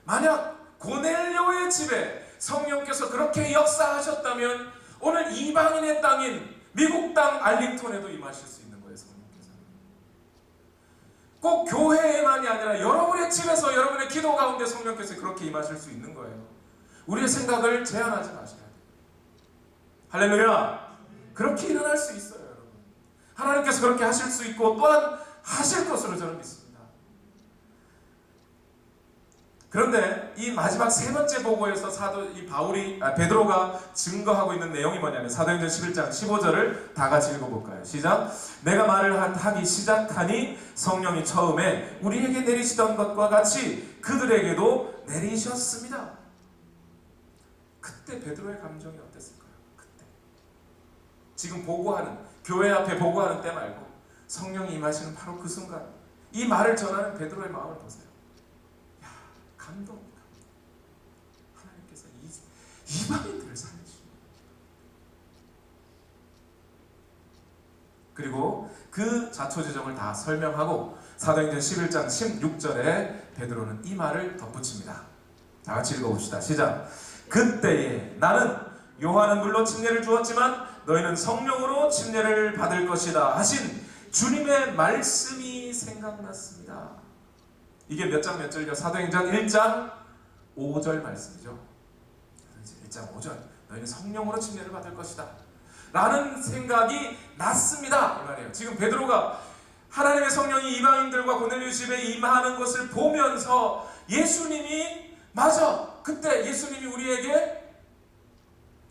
만약 고넬료의 집에 성령께서 그렇게 역사하셨다면 오늘 이방인의 땅인 미국 땅 알링턴에도 임하실 수 있는 거예요. 성령께서는 꼭 교회에만이 아니라 여러분의 집에서 여러분의 기도 가운데 성령께서 그렇게 임하실 수 있는 거예요. 우리의 생각을 제한하지 마셔야 돼요. 할렐루야! 그렇게 일어날 수 있어요, 여러분. 하나님께서 그렇게 하실 수 있고 또한 하실 것으로 저는 믿습니다. 그런데 이 마지막 세 번째 보고에서 베드로가 증거하고 있는 내용이 뭐냐면 사도행전 11장 15절을 다 같이 읽어볼까요? 시작! 내가 말을 하기 시작하니 성령이 처음에 우리에게 내리시던 것과 같이 그들에게도 내리셨습니다. 그때 베드로의 감정이 어땠을까요? 그때 지금 보고하는, 교회 앞에 보고하는 때 말고 성령이 임하시는 바로 그 순간 이 말을 전하는 베드로의 마음을 보세요. 야, 감동입니다. 하나님께서 이방인들을 살리시고 그리고 그 자초지정을 다 설명하고 사도행전 11장 16절에 베드로는 이 말을 덧붙입니다. 다 같이 읽어봅시다. 시작! 그때에 나는 요한은 물론 침례를 주었지만 너희는 성령으로 침례를 받을 것이다 하신 주님의 말씀이 생각났습니다. 이게 몇 장 몇 절이죠? 사도행전 1장 5절 말씀이죠. 1장 5절 너희는 성령으로 침례를 받을 것이다 라는 생각이 났습니다 이 말이에요. 지금 베드로가 하나님의 성령이 이방인들과 고넬료 집에 임하는 것을 보면서 예수님이 맞아! 그때 예수님이 우리에게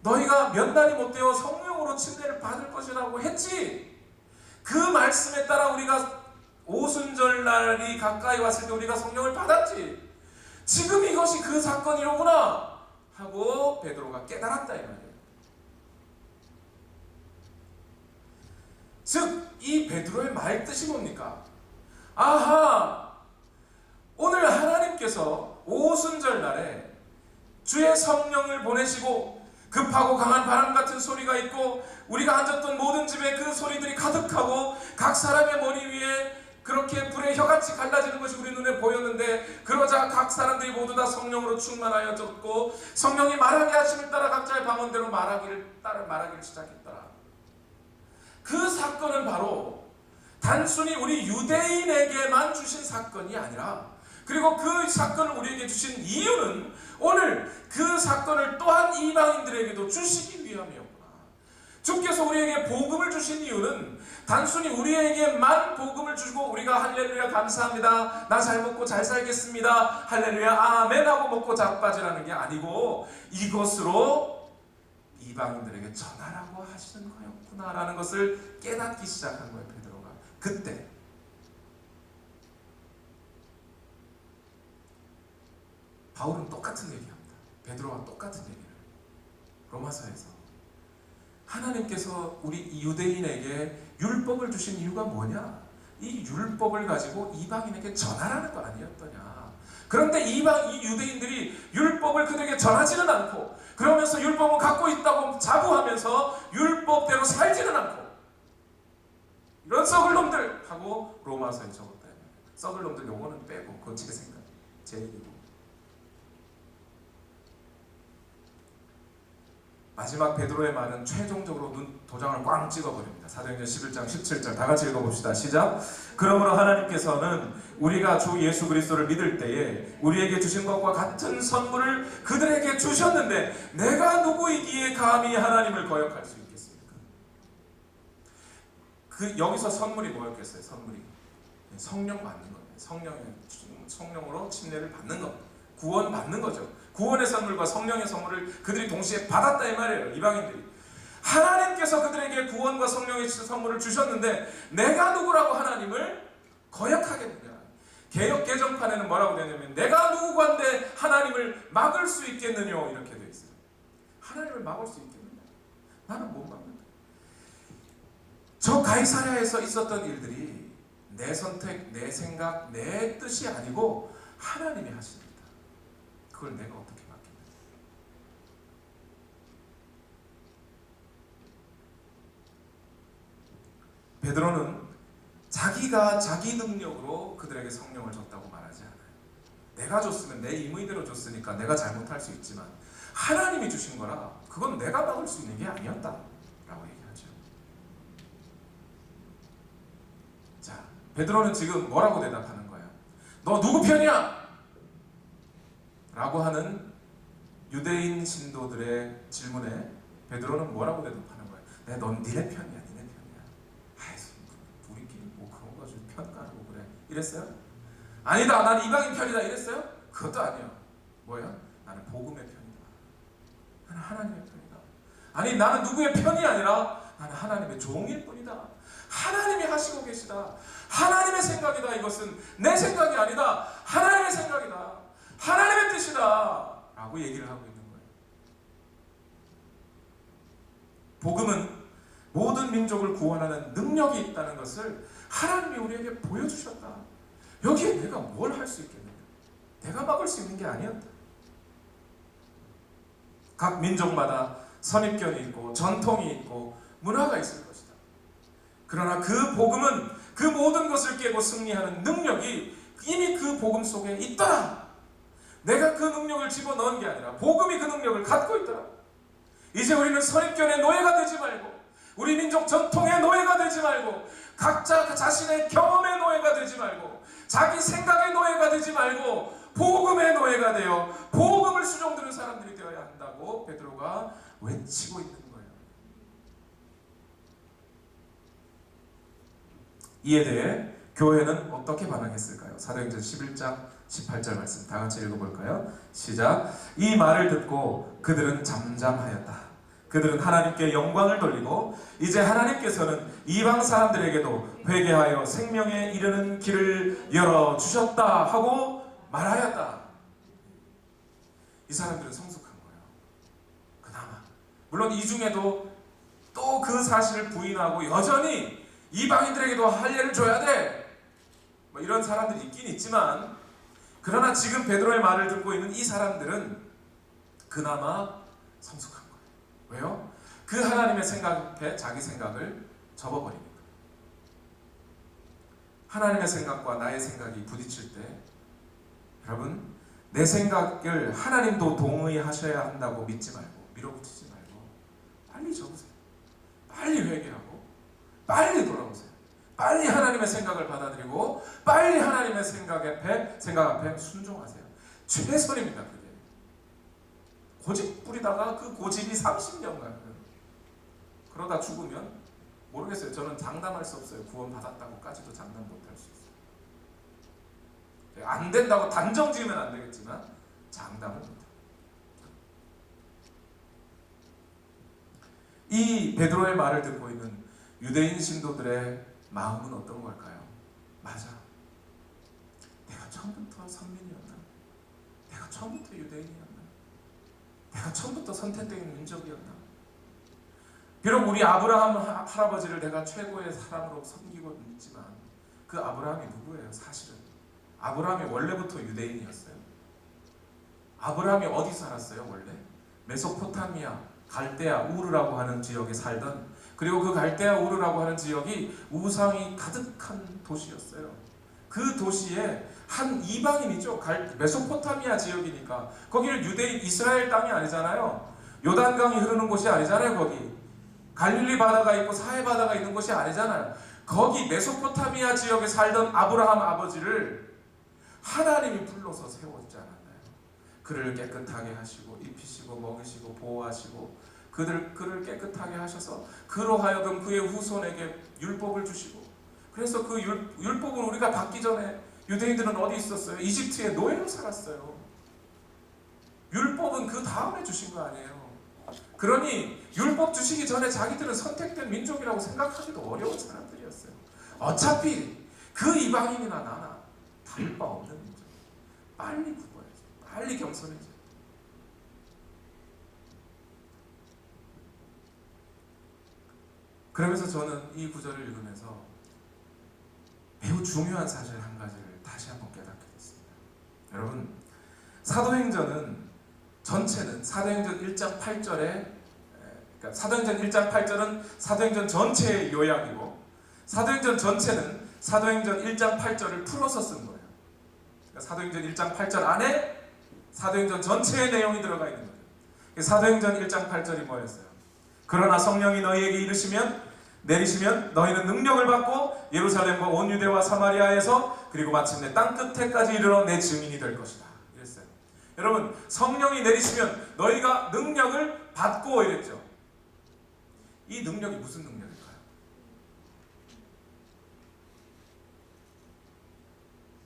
너희가 몇 날이 못 되어 성령으로 침례를 받을 것이라고 했지. 그 말씀에 따라 우리가 오순절 날이 가까이 왔을 때 우리가 성령을 받았지. 지금 이것이 그 사건이로구나 하고 베드로가 깨달았다 이 말이에요. 즉 이 베드로의 말 뜻이 뭡니까? 아하! 오늘 하나님께서 오순절 날에 주의 성령을 보내시고 급하고 강한 바람 같은 소리가 있고 우리가 앉았던 모든 집에 그 소리들이 가득하고 각 사람의 머리 위에 그렇게 불의 혀같이 갈라지는 것이 우리 눈에 보였는데 그러자 각 사람들이 모두 다 성령으로 충만하여졌고 성령이 말하게 하심을 따라 각자의 방언대로 말하기를 시작했더라. 그 사건은 바로 단순히 우리 유대인에게만 주신 사건이 아니라 그리고 그 사건을 우리에게 주신 이유는 오늘 그 사건을 또한 이방인들에게도 주시기 위함이었구나. 주께서 우리에게 복음을 주신 이유는 단순히 우리에게만 복음을 주시고 우리가 할렐루야 감사합니다 나 잘 먹고 잘 살겠습니다 할렐루야 아멘 하고 먹고 자빠지라는 게 아니고 이것으로 이방인들에게 전하라고 하시는 거였구나 라는 것을 깨닫기 시작한 거예요. 베드로가 그때 바울은 똑같은 얘기합니다. 베드로와 똑같은 얘기를 로마서에서 하나님께서 우리 유대인에게 율법을 주신 이유가 뭐냐? 이 율법을 가지고 이방인에게 전하라는 거 아니었더냐? 그런데 이 유대인들이 율법을 그들에게 전하지는 않고 그러면서 율법은 갖고 있다고 자부하면서 율법대로 살지는 않고 이런 썩을 놈들 하고 로마서에 적었다. 썩을 놈들 용어는 빼고 그건 제 생각, 제 얘기고 마지막 베드로의 말은 최종적으로 도장을 꽝 찍어버립니다. 사도행전 11장 17절 다 같이 읽어봅시다. 시작. 그러므로 하나님께서는 우리가 주 예수 그리스도를 믿을 때에 우리에게 주신 것과 같은 선물을 그들에게 주셨는데 내가 누구이기에 감히 하나님을 거역할 수 있겠습니까? 여기서 선물이 뭐였겠어요? 선물이 성령 받는 겁니다. 성령으로 침례를 받는 겁니다. 구원 받는 거죠. 구원의 선물과 성령의 선물을 그들이 동시에 받았다 이 말이에요. 이방인들이. 하나님께서 그들에게 구원과 성령의 선물을 주셨는데 내가 누구라고 하나님을 거역하겠느냐. 개역 개정판에는 뭐라고 되냐면 내가 누구건데 하나님을 막을 수 있겠느냐 이렇게 되어 있어요. 하나님을 막을 수 있겠느냐. 나는 못 막는다. 저 가이사랴에서 있었던 일들이 내 선택, 내 생각, 내 뜻이 아니고 하나님이 하십니다. 그걸 내가 어떻게 맡겠냐. 베드로는 자기가 자기 능력으로 그들에게 성령을 줬다고 말하지 않아요. 내가 줬으면 내 임의대로 줬으니까 내가 잘못할 수 있지만 하나님이 주신 거라 그건 내가 막을 수 있는 게 아니었다 라고 얘기하죠. 자, 베드로는 지금 뭐라고 대답하는 거야? 너 누구 편이야? 라고 하는 유대인 신도들의 질문에 베드로는 뭐라고 대답하는 거야? 넌 니네 편이야, 니네 편이야. 아이씨, 우리끼리 뭐 그런 거 가지고 평가하고 그래. 이랬어요? 아니다, 난 이방인 편이다. 이랬어요? 그것도 아니야. 뭐야? 나는 복음의 편이다. 나는 하나님의 편이다. 아니, 나는 누구의 편이 아니라 나는 하나님의 종일 뿐이다. 하나님이 하시고 계시다. 하나님의 생각이다. 이것은 내 생각이 아니다. 하나님의 생각이다. 하나님의 뜻이다 라고 얘기를 하고 있는 거예요. 복음은 모든 민족을 구원하는 능력이 있다는 것을 하나님이 우리에게 보여주셨다. 여기에 내가 뭘 할 수 있겠느냐. 내가 막을 수 있는 게 아니었다. 각 민족마다 선입견이 있고 전통이 있고 문화가 있을 것이다. 그러나 그 복음은 그 모든 것을 깨고 승리하는 능력이 이미 그 복음 속에 있더라. 내가 그 능력을 집어넣은 게 아니라 복음이 그 능력을 갖고 있더라. 이제 우리는 선입견의 노예가 되지 말고 우리 민족 전통의 노예가 되지 말고 각자 자신의 경험의 노예가 되지 말고 자기 생각의 노예가 되지 말고 복음의 노예가 되어 복음을 수종드는 사람들이 되어야 한다고 베드로가 외치고 있는 거예요. 이에 대해 교회는 어떻게 반응했을까요? 사도행전 11장 18절 말씀 다 같이 읽어볼까요? 시작. 이 말을 듣고 그들은 잠잠하였다. 그들은 하나님께 영광을 돌리고 이제 하나님께서는 이방 사람들에게도 회개하여 생명에 이르는 길을 열어주셨다 하고 말하였다. 이 사람들은 성숙한 거예요. 그나마. 물론 이 중에도 또 그 사실을 부인하고 여전히 이방인들에게도 할례를 줘야 돼. 뭐 이런 사람들이 있긴 있지만 그러나 지금 베드로의 말을 듣고 있는 이 사람들은 그나마 성숙한 거예요. 왜요? 그 하나님의 생각에 자기 생각을 접어버리니까. 하나님의 생각과 나의 생각이 부딪힐 때 여러분 내 생각을 하나님도 동의하셔야 한다고 믿지 말고 밀어붙이지 말고 빨리 접으세요. 빨리 회개하고 빨리 돌아오세요. 빨리 하나님의 생각을 받아들이고 빨리 하나님의 생각 앞에 순종하세요. 최선입니다. 그게. 고집 부리다가 그 고집이 30년 가요. 그러다 죽으면 모르겠어요. 저는 장담할 수 없어요. 구원 받았다고까지도 장담 못할 수 있어요. 안 된다고 단정 지으면 안 되겠지만 장담은 못해요. 이 베드로의 말을 듣고 있는 유대인 신도들의 마음은 어떤 걸까요? 맞아. 내가 처음부터 선민이었나? 내가 처음부터 유대인이었나? 내가 처음부터 선택된 민족이었나? 비록 우리 아브라함 할아버지를 내가 최고의 사람으로 섬기고 있지만 그 아브라함이 누구예요? 사실은 아브라함이 원래부터 유대인이었어요. 아브라함이 어디 살았어요? 원래 메소포타미아 갈대아 우르라고 하는 지역에 살던, 그리고 그 갈대아 우르라고 하는 지역이 우상이 가득한 도시였어요. 그 도시에 한 이방인이죠. 메소포타미아 지역이니까 거기를 유대인 이스라엘 땅이 아니잖아요. 요단강이 흐르는 곳이 아니잖아요. 거기 갈릴리 바다가 있고 사해 바다가 있는 곳이 아니잖아요. 거기 메소포타미아 지역에 살던 아브라함 아버지를 하나님이 불러서 세웠지 않았나요? 그를 깨끗하게 하시고 입히시고 먹이시고 보호하시고 그를 깨끗하게 하셔서 그로 하여금 그의 후손에게 율법을 주시고, 그래서 그 율법은 우리가 받기 전에 유대인들은 어디 있었어요? 이집트의 노예로 살았어요. 율법은 그 다음에 주신 거 아니에요. 그러니 율법 주시기 전에 자기들은 선택된 민족이라고 생각하기도 어려운 사람들이었어요. 어차피 그 이방인이나 나나 다를 바 없는 민족. 빨리 구워야지. 빨리 겸손해져. 그러면서 저는 이 구절을 읽으면서 매우 중요한 사실 한 가지를 다시 한번 깨닫게 됐습니다. 여러분, 사도행전은 전체는 사도행전 1장 8절에, 그러니까 사도행전 1장 8절은 사도행전 전체의 요약이고, 사도행전 전체는 사도행전 1장 8절을 풀어서 쓴 거예요. 그러니까 사도행전 1장 8절 안에 사도행전 전체의 내용이 들어가 있는 거예요. 사도행전 1장 8절이 뭐였어요? 그러나 성령이 너희에게 내리시면 너희는 능력을 받고 예루살렘과 온 유대와 사마리아에서 그리고 마침내 땅끝에까지 이르러 내 증인이 될 것이다. 이랬어요. 여러분, 성령이 내리시면 너희가 능력을 받고 이랬죠. 이 능력이 무슨 능력일까요?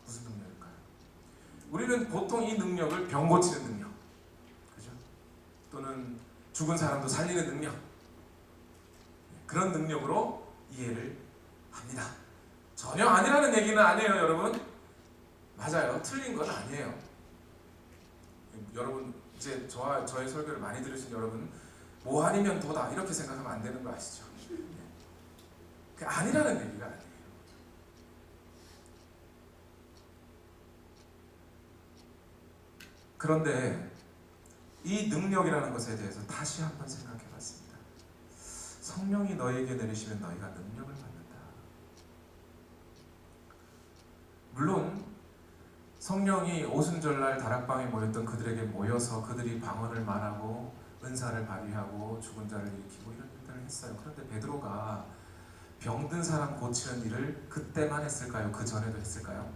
무슨 능력일까요? 우리는 보통 이 능력을 병 고치는 능력, 그죠? 또는 죽은 사람도 살리는 능력, 그런 능력으로 이해를 합니다. 전혀 아니라는 얘기는 아니에요, 여러분. 맞아요. 틀린 건 아니에요. 여러분, 이제 저의 설교를 많이 들으신 여러분, 뭐 아니면 도다 이렇게 생각하면 안 되는 거 아시죠? 그 아니라는 얘기가 아니에요. 그런데 이 능력이라는 것에 대해서 다시 한번 생각해 봤습니다. 성령이 너희에게 내리시면 너희가 능력을 받는다. 물론 성령이 오순절날 다락방에 모였던 그들에게 모여서 그들이 방언을 말하고 은사를 발휘하고 죽은 자를 일으키고 이런 일들을 했어요. 그런데 베드로가 병든 사람 고치는 일을 그때만 했을까요? 그 전에도 했을까요?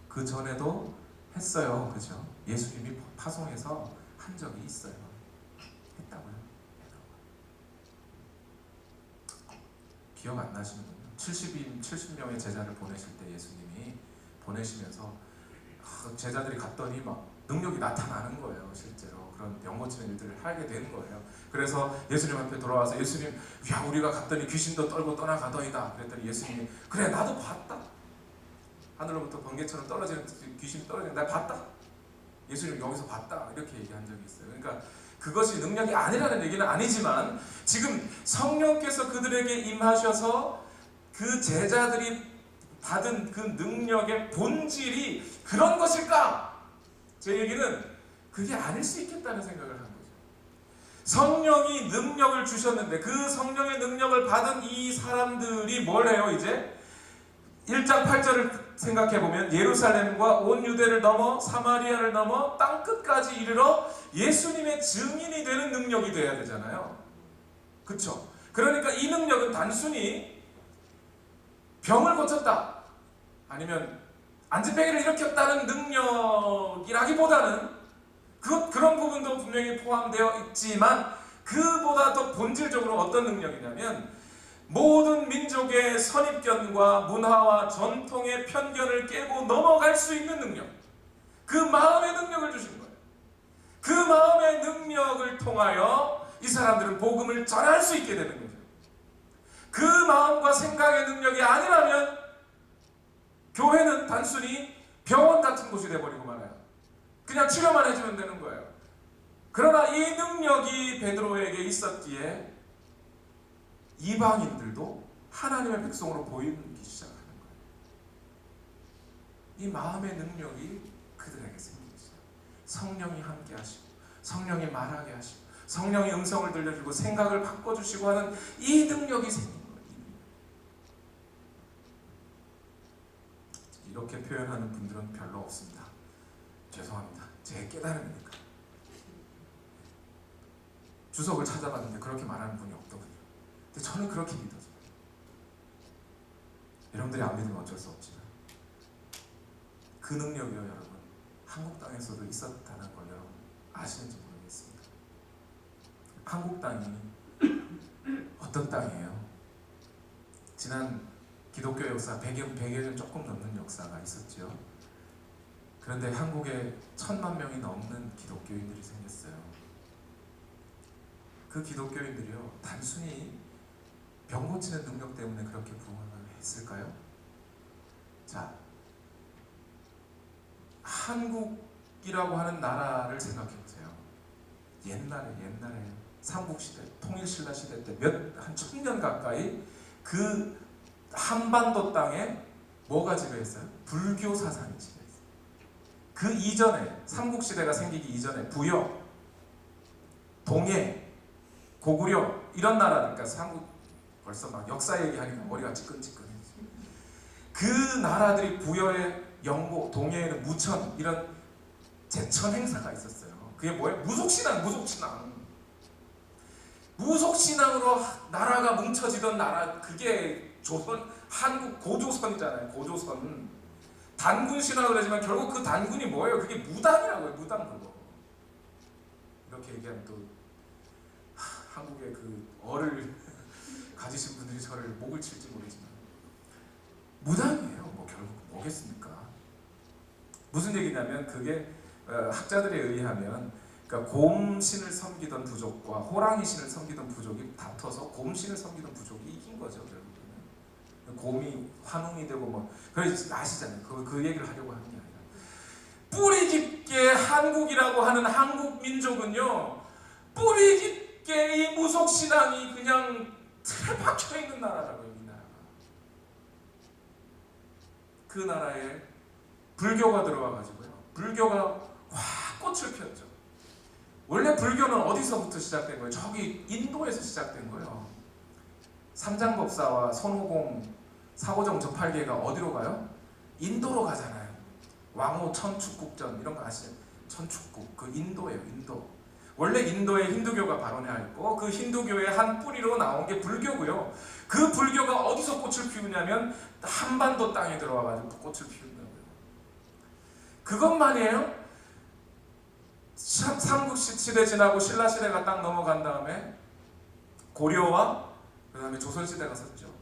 그 전에도 했어요. 그죠? 예수님이 파송해서 한 적이 있어요. 했다고요. 기억 안 나시는군요. 70명의 제자를 보내실 때 예수님이 보내시면서 제자들이 갔더니 막 능력이 나타나는 거예요. 실제로 그런 병 고치는 일들을 하게 되는 거예요. 그래서 예수님 앞에 돌아와서 예수님, 야, 우리가 갔더니 귀신도 떨고 떠나가더이다. 그랬더니 예수님이, 그래, 나도 봤다. 하늘로부터 번개처럼 떨어지는 귀신이 떨어지는 날 봤다. 예수님 여기서 봤다. 이렇게 얘기한 적이 있어요. 그러니까 그것이 능력이 아니라는 얘기는 아니지만, 지금 성령께서 그들에게 임하셔서 그 제자들이 받은 그 능력의 본질이 그런 것일까? 제 얘기는 그게 아닐 수 있겠다는 생각을 한 거죠. 성령이 능력을 주셨는데 그 성령의 능력을 받은 이 사람들이 뭘 해요? 이제 1장 8절을 생각해보면 예루살렘과 온 유대를 넘어 사마리아를 넘어 땅끝까지 이르러 예수님의 증인이 되는 능력이 돼야 되잖아요. 그쵸? 그러니까 이 능력은 단순히 병을 고쳤다, 아니면 안진뱅이를 일으켰다는 능력이라기보다는 그런 부분도 분명히 포함되어 있지만, 그보다 더 본질적으로 어떤 능력이냐면 모든 민족의 선입견과 문화와 전통의 편견을 깨고 넘어갈 수 있는 능력, 그 마음의 능력을 주신 거예요. 그 마음의 능력을 통하여 이 사람들은 복음을 전할 수 있게 되는 거죠. 그 마음과 생각의 능력이 아니라면 교회는 단순히 병원 같은 곳이 되어버리고 말아요. 그냥 치료만 해주면 되는 거예요. 그러나 이 능력이 베드로에게 있었기에 이방인들도 하나님의 백성으로 보이기 시작하는 거예요. 이 마음의 능력이 그들에게 생기기 시작해요. 성령이 함께 하시고, 성령이 말하게 하시고, 성령이 음성을 들려주고 생각을 바꿔주시고 하는 이 능력이 생긴 거예요. 이렇게 표현하는 분들은 별로 없습니다. 죄송합니다. 제 깨달음이니까. 주석을 찾아봤는데 그렇게 말하는 분이 없더군요. 근데 저는 그렇게 믿어져요. 여러분들이 안 믿으면 어쩔 수 없지만 그 능력이요 여러분 한국 땅에서도 있었다는 걸 여러분 아시는지 모르겠습니다. 한국 땅이 어떤 땅이에요? 지난 기독교 역사 100여 년 조금 넘는 역사가 있었죠. 그런데 한국에 1000만 명이 넘는 기독교인들이 생겼어요. 그 기독교인들이요 단순히 병 고치는 능력 때문에 그렇게 부흥을 했을까요? 자, 한국이라고 하는 나라를 생각해 보세요. 옛날에 삼국시대, 통일신라 시대 때 한 1000년 가까이 그 한반도 땅에 뭐가 지배했어요? 불교 사상이 지배했어요. 그 이전에 삼국시대가 생기기 이전에 부여, 동해, 고구려 이런 나라니까 삼국 벌써 막 역사 얘기하니까 머리가 찌끈찌끈해. 그 나라들이 부여에 영고, 동해에는 무천 이런 제천 행사가 있었어요. 그게 뭐예요? 무속신앙으로 나라가 뭉쳐지던 나라 그게 조선 한국 고조선이잖아요. 고조선 단군 신앙을 하지만 결국 그 단군이 뭐예요? 그게 무당이라고요. 무당 그거. 이렇게 얘기하면 또 한국의 그 어를 가지신 분들이 저를 목을 칠지 모르지만 무당이에요. 뭐 결국 뭐겠습니까? 무슨 얘기냐면 그게 학자들에 의하면 그러니까 곰신을 섬기던 부족과 호랑이 신을 섬기던 부족이 다퉈서 곰신을 섬기던 부족이 이긴 거죠. 결국에는 곰이 환웅이 되고 뭐 그래서 아시잖아요. 그 얘기를 하려고 하는 게 아니라 뿌리 깊게 한국이라고 하는 한국 민족은요 뿌리 깊게 이 무속 신앙이 그냥 틀에 박혀 있는 나라라고요. 이 나라가 그 나라에 불교가 들어와 가지고요 불교가 확 꽃을 피웠죠. 원래 불교는 어디서부터 시작된 거예요? 저기 인도에서 시작된 거예요. 삼장법사와 손오공, 사고정 저팔계가 어디로 가요? 인도로 가잖아요. 왕호 천축국전 이런 거 아시죠? 천축국 그 인도예요. 인도. 원래 인도에 힌두교가 발원해 있고 그 힌두교의 한 뿌리로 나온 게 불교고요. 그 불교가 어디서 꽃을 피우냐면 한반도 땅에 들어와가지고 꽃을 피운다고요. 그것만이에요? 삼국시대 지나고 신라시대가 딱 넘어간 다음에 고려와 그 다음에 조선시대가 섰죠.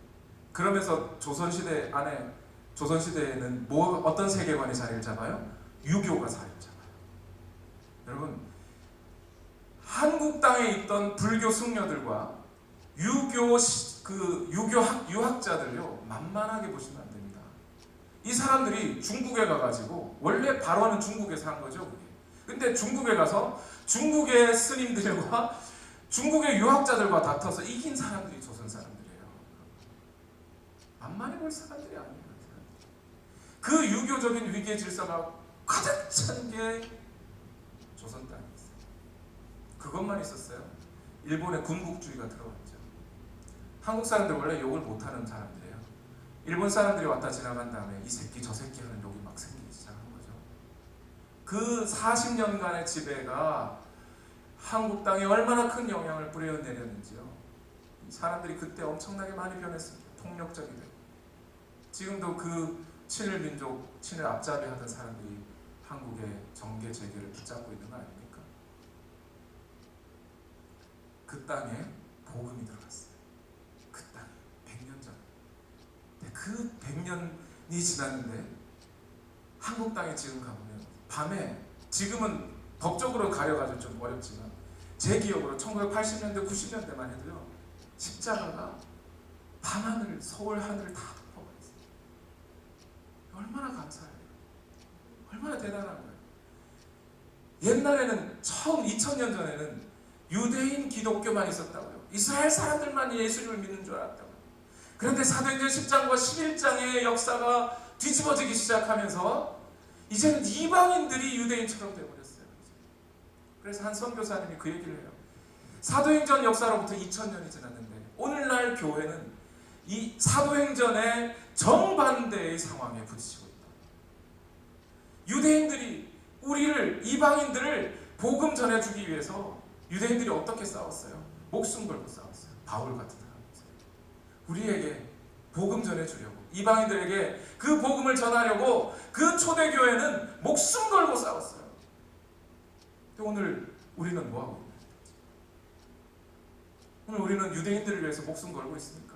그러면서 조선시대 안에 조선시대에는 어떤 세계관이 자리를 잡아요? 유교가 자리를 잡아요. 여러분 한국 땅에 있던 불교 승려들과 유학자들요 만만하게 보시면 안 됩니다. 이 사람들이 중국에 가가지고 원래 발원은 중국에서 한 거죠. 그게. 근데 중국에 가서 중국의 스님들과 중국의 유학자들과 다퉈서 이긴 사람들이 조선 사람들이에요. 만만히 볼 사람들이 아니에요. 그 유교적인 위계 질서가 가득 찬 게 조선 땅이었어요. 그것만 있었어요. 일본의 군국주의가 들어왔죠. 한국 사람들 원래 욕을 못하는 사람들이에요. 일본 사람들이 왔다 지나간 다음에 이 새끼 저 새끼 하는 욕이 막 생기기 시작한 거죠. 그 40년간의 지배가 한국 땅에 얼마나 큰 영향을 뿌려내렸는지요. 사람들이 그때 엄청나게 많이 변했습니다. 폭력적이 되고 지금도 그 친일 민족, 친일 앞잡이 하던 사람들이 한국의 정계 재계를 붙잡고 있는 거 아닙니까? 그 땅에 복음이 들어갔어요. 그 땅에 100년 전. 그 100년이 지났는데 한국 땅에 지금 가보면 밤에 지금은 법적으로 가려가지고 좀 어렵지만 제 기억으로 1980년대, 90년대만 해도요 십자가가 밤하늘, 서울 하늘을 다 덮어버렸어요. 얼마나 감사해요. 얼마나 대단한 거예요. 옛날에는 처음 2000년 전에는 유대인 기독교만 있었다고요. 이스라엘 사람들만 예수님을 믿는 줄 알았다고요. 그런데 사도행전 10장과 11장의 역사가 뒤집어지기 시작하면서 이제는 이방인들이 유대인처럼 되어버렸어요. 그래서 한 선교사님이 그 얘기를 해요. 사도행전 역사로부터 2000년이 지났는데 오늘날 교회는 이 사도행전의 정반대의 상황에 부딪히고 있다. 유대인들이 우리를 이방인들을 복음 전해주기 위해서 유대인들이 어떻게 싸웠어요? 목숨 걸고 싸웠어요. 바울 같은 사람. 우리에게 복음 전해주려고, 이방인들에게 그 복음을 전하려고 그 초대교회는 목숨 걸고 싸웠어요. 근데 오늘 우리는 뭐하고 있나요? 오늘 우리는 유대인들을 위해서 목숨 걸고 있습니까?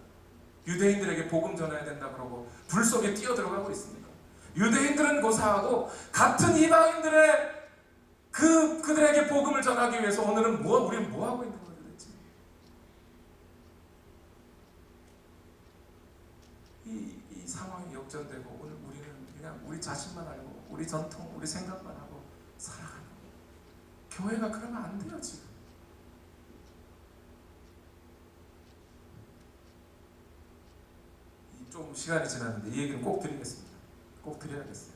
유대인들에게 복음 전해야 된다 그러고 불 속에 뛰어들어가고 있습니까? 유대인들은 고사하고 같은 이방인들의 그들에게 복음을 전하기 위해서 오늘은 우리는 뭐하고 있는 거예요 도대체? 이 상황이 역전되고 오늘 우리는 그냥 우리 자신만 알고 우리 전통, 우리 생각만 하고 살아가는 거예요. 교회가 그러면 안 돼요 지금. 좀 시간이 지났는데 이 얘기는 꼭 드리겠습니다. 꼭 드려야겠어요.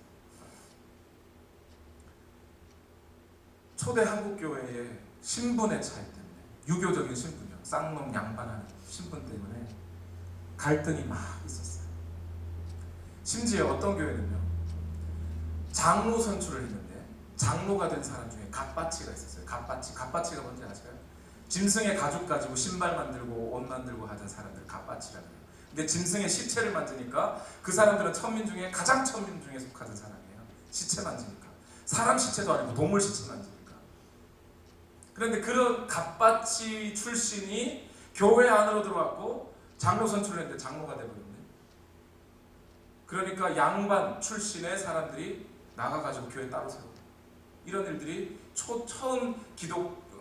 초대 한국교회의 신분의 차이 때문에, 유교적인 신분이요, 쌍놈 양반하는 신분 때문에 갈등이 막 있었어요. 심지어 어떤 교회는요, 장로 선출을 했는데 장로가 된 사람 중에 갓바치가 있었어요. 갓바치가 뭔지 아세요? 짐승의 가죽 가지고 신발 만들고 옷 만들고 하던 사람들 갓바치라는 거예요. 근데 짐승의 시체를 만지니까 그 사람들은 천민 중에 가장 천민 중에 속하는 사람이에요. 시체 만지니까. 사람 시체도 아니고 동물 시체 만지니까. 그런데 그런 갓바치 출신이 교회 안으로 들어왔고 장로 선출을 했는데 장로가 되버렸네. 그러니까 양반 출신의 사람들이 나가가지고 교회 따로 세우고, 이런 일들이 처음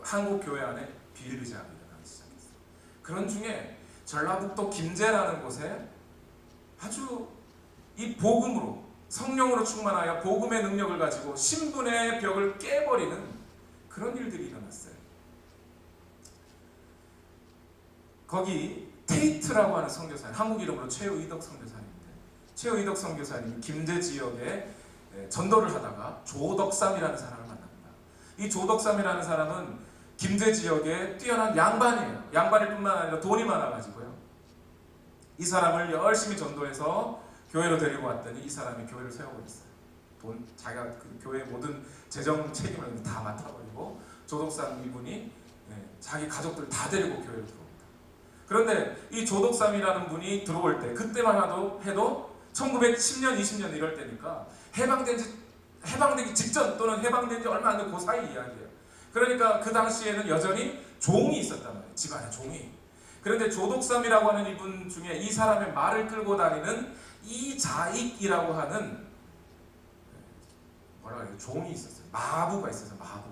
한국 교회 안에 비일비재하게 일어나기 시작했어요. 그런 중에 전라북도 김제라는 곳에 아주 이 복음으로, 성령으로 충만하여 복음의 능력을 가지고 신분의 벽을 깨버리는 그런 일들이 일어났어요. 거기 테이트라고 하는 선교사님, 한국 이름으로 최의덕 선교사님인데, 최의덕 선교사님이 김제 지역에 전도를 하다가 조덕삼이라는 사람을 만납니다. 이 조덕삼이라는 사람은 김제 지역에 뛰어난 양반이에요. 양반일 뿐만 아니라 돈이 많아가지고요. 이 사람을 열심히 전도해서 교회로 데리고 왔더니 이 사람이 교회를 세워버렸어요. 자기가 그 교회의 모든 재정 책임을 다 맡아버리고 조덕삼 이분이 자기 가족들 다 데리고 교회로 들어옵니다. 그런데 이 조덕삼이라는 분이 들어올 때, 그때만 해도 1910년, 20년 이럴 때니까 해방되기 직전 또는 해방된 지 얼마 안 된 그 사이 이야기예요. 그러니까 그 당시에는 여전히 종이 있었단 말이에요. 집안에 종이. 그런데 조덕삼이라고 하는 이분 중에 이 사람의 말을 끌고 다니는 이자익이라고 하는 종이 있었어요. 마부가 있었어요. 마부.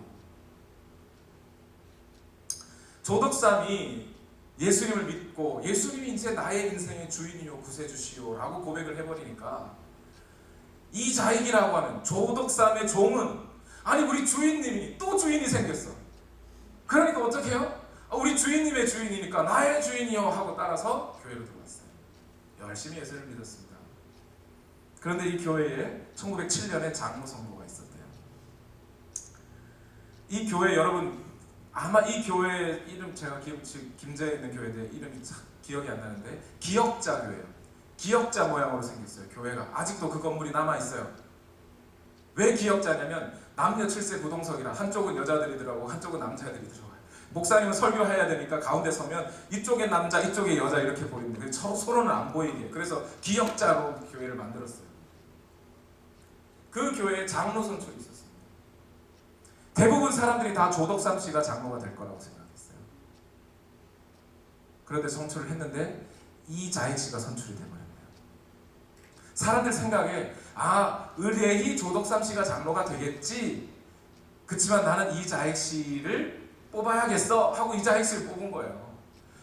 조덕삼이 예수님을 믿고 예수님이 이제 나의 인생의 주인이요 구세주시오 라고 고백을 해버리니까 이자익이라고 하는 조덕삼의 종은, 아니 우리 주인님이 또 주인이 생겼어. 그러니까 어떻게 해요? 우리 주인님의 주인이니까 나의 주인이요 하고 따라서 교회로 들어왔어요. 열심히 예수를 믿었습니다. 그런데 이 교회에 1907년에 장로 선거가 있었대요. 이 교회, 여러분 아마 이 교회 이름, 제가 김제에 있는 교회인데 이름이 기억이 안 나는데 기역자 교회예요. 기역자 모양으로 생겼어요. 교회가 아직도 그 건물이 남아있어요. 왜 기역자냐면 남녀 7세 부동석이라 한쪽은 여자들이 들어가고 한쪽은 남자들이 들어가요. 목사님은 설교해야 되니까 가운데 서면 이쪽에 남자 이쪽에 여자 이렇게 보이는데 서로는 안 보이게, 그래서 기역자로 교회를 만들었어요. 그 교회에 장로 선출이 있었어요. 대부분 사람들이 다 조덕삼 씨가 장로가 될 거라고 생각했어요. 그런데 선출을 했는데 이자익 씨가 선출이 돼버렸네요. 사람들 생각에 의뢰이 조덕삼 씨가 장로가 되겠지, 그치만 나는 이자익 씨를 뽑아야겠어 하고 이자익 씨를 뽑은 거예요.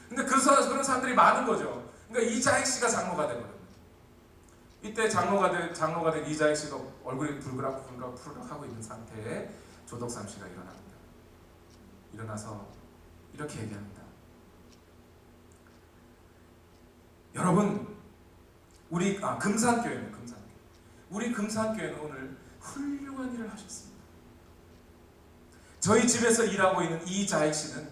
근데 그런 사람들이 많은 거죠. 그러니까 이자익 씨가 장로가 돼버려요. 이때 장로가 된 이자익 씨도 얼굴이 불그락 하고 있는 상태에 조덕삼 씨가 일어납니다. 일어나서 이렇게 얘기합니다. 여러분, 우리 금산교회는 우리 금산교회는 오늘 훌륭한 일을 하셨습니다. 저희 집에서 일하고 있는 이자익 씨는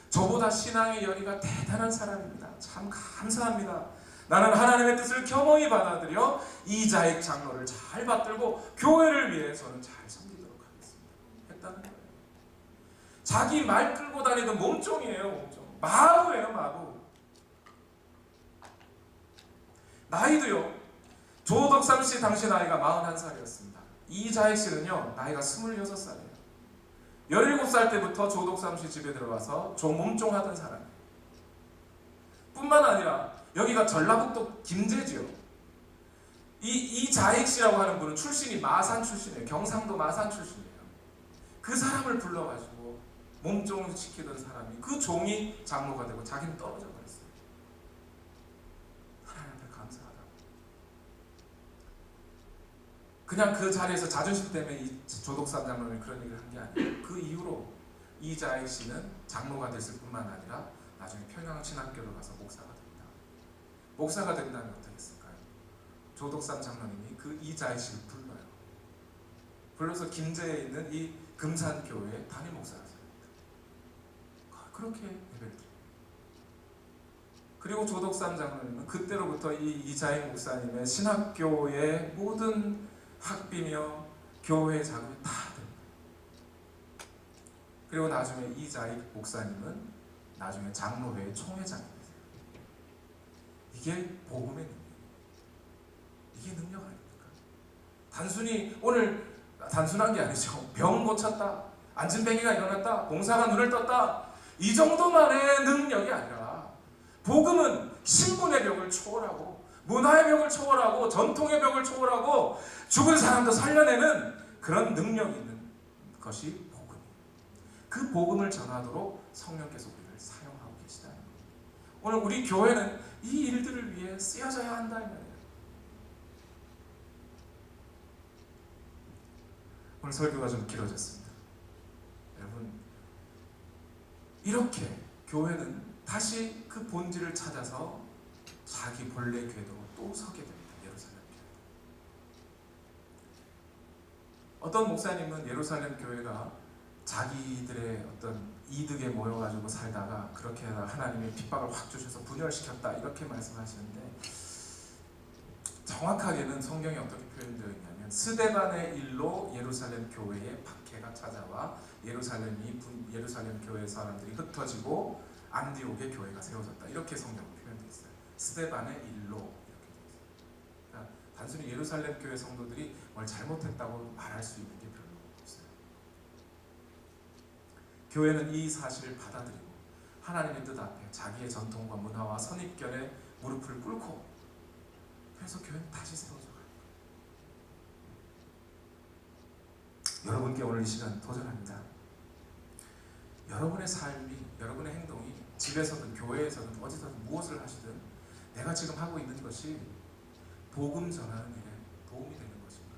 저보다 신앙의 열의가 대단한 사람입니다. 참 감사합니다. 나는 하나님의 뜻을 겸허히 받아들여 이자익 장로를 잘 받들고 교회를 위해 저는 잘 섬기도록 하겠습니다. 했다는 거예요. 자기 말 끌고 다니던 몸종이에요. 몸종. 마부예요. 마부. 나이도요. 조덕삼 씨 당시 나이가 41살이었습니다. 이자익 씨는요 나이가 26살이에요. 17살 때부터 조덕삼 씨 집에 들어가서 몸종하던 사람이에요. 뿐만 아니라 여기가 전라북도 김제지요. 이자익 씨라고 하는 분은 출신이 마산 출신이에요. 경상도 마산 출신이에요. 그 사람을 불러가지고 몸종을 시키던 사람이 그 종이 장로가 되고 자기는 떨어져 버렸어요. 하나님한테 감사하다. 그냥 그 자리에서 자존심 때문에 이 조덕삼 장로는 그런 얘기를 한 게 아니에요. 그 이후로 이자익 씨는 장로가 됐을 뿐만 아니라 나중에 평양신학교를 가서 목사가 됩니다. 목사가 된다면 어떻게 했을까요? 조덕삼 장로님이 그 이자익 씨를 불러요. 불러서 김제에 있는 이 금산교회 담임 목사가 됩니다. 그렇게 예배를 드립니다. 그리고 조덕삼 장로님은 그때로부터 이 이자익 목사님의 신학교의 모든 학비며 교회 자금이 다 됩니다. 그리고 나중에 이자익 목사님은 나중에 장로회의 총회장이 되세요. 이게 복음의 능력. 이게 능력 아닙니까? 단순히 오늘 단순한 게 아니죠. 병 고쳤다, 안진뱅이가 일어났다, 봉사가 눈을 떴다, 이 정도만의 능력이 아니라 복음은 신분의 벽을 초월하고 문화의 벽을 초월하고 전통의 벽을 초월하고 죽은 사람도 살려내는 그런 능력이 있는 것이 복음이에요. 그 복음을 전하도록 성령께서 우리를 사용하고 계시다는 거예요. 오늘 우리 교회는 이 일들을 위해 쓰여져야 한다 이 말이에요. 오늘 설교가 좀 길어졌습니다. 여러분, 이렇게 교회는 다시 그 본질을 찾아서 자기 본래 궤도로 또 서게 됩니다. 예루살렘 교회. 어떤 목사님은 예루살렘 교회가 자기들의 어떤 이득에 모여가지고 살다가 그렇게 하나님의 핍박을 확 주셔서 분열시켰다 이렇게 말씀하시는데, 정확하게는 성경이 어떻게 표현되어 있냐면 스데반의 일로 예루살렘 교회에 박해가 찾아와 예루살렘 교회 사람들이 흩어지고 안디옥의 교회가 세워졌다 이렇게 성경은 표현되어 있어요. 스데반의 일로 이렇게 되어 있어요. 그러니까 단순히 예루살렘 교회 성도들이 뭘 잘못했다고 말할 수 있는 게 별로 없어요. 교회는 이 사실을 받아들이고 하나님의 뜻 앞에 자기의 전통과 문화와 선입견에 무릎을 꿇고, 그래서 교회는 다시 세워져 가요. 여러분께 오늘 이 시간 도전합니다. 여러분의 삶이, 여러분의 행동이 집에서든 교회에서든 어디서든 무엇을 하시든 내가 지금 하고 있는 것이 복음 전하는 일에 도움이 되는 것인가?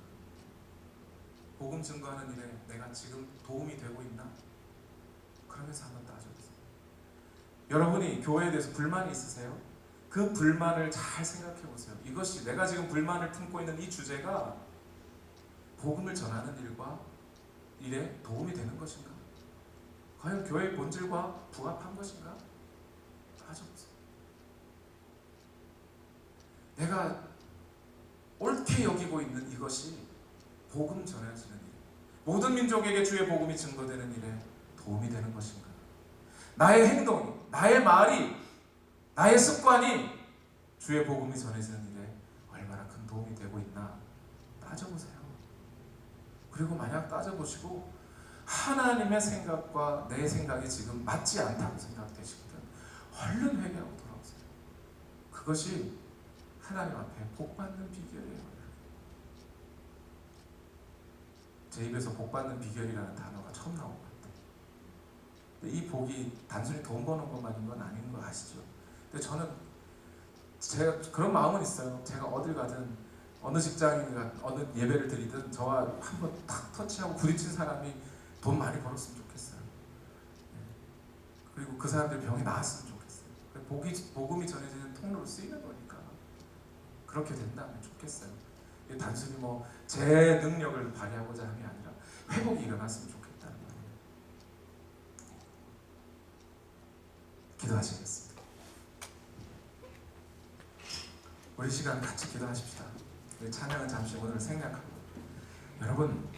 복음 증거하는 일에 내가 지금 도움이 되고 있나? 그러면서 한번 따져보세요. 여러분이 교회에 대해서 불만이 있으세요? 그 불만을 잘 생각해 보세요. 이것이 내가 지금 불만을 품고 있는 이 주제가 복음을 전하는 일에 도움이 되는 것인가? 과연 교회의 본질과 부합한 것인가? 따져보세요. 내가 옳게 여기고 있는 이것이 복음 전해지는 일, 모든 민족에게 주의 복음이 증거되는 일에 도움이 되는 것인가? 나의 행동이, 나의 말이, 나의 습관이 주의 복음이 전해지는 일에 얼마나 큰 도움이 되고 있나 따져보세요. 그리고 만약 따져보시고 하나님의 생각과 내 생각이 지금 맞지 않다고 생각되시거든 얼른 회개하고 돌아오세요. 그것이 하나님 앞에 복받는 비결이에요. 제 입에서 복받는 비결이라는 단어가 처음 나온 것 같아요. 이 복이 단순히 돈 버는 것만인 건 아닌 거 아시죠? 근데 저는 제가 그런 마음은 있어요. 제가 어딜 가든 어느 직장이나 어느 예배를 드리든 저와 한번 딱 터치하고 부딪힌 사람이 돈 많이 벌었으면 좋겠어요. 그리고 그 사람들 병이 나았으면 좋겠어요. 복음이 전해지는 통로로 쓰이는 거니까 그렇게 된다면 좋겠어요. 단순히 뭐 제 능력을 발휘하고자 함이 아니라 회복이 일어났으면 좋겠다는 거예요. 기도하시겠습니다. 우리 시간 같이 기도하십시다. 우리 찬양은 잠시 오늘 생략하고, 여러분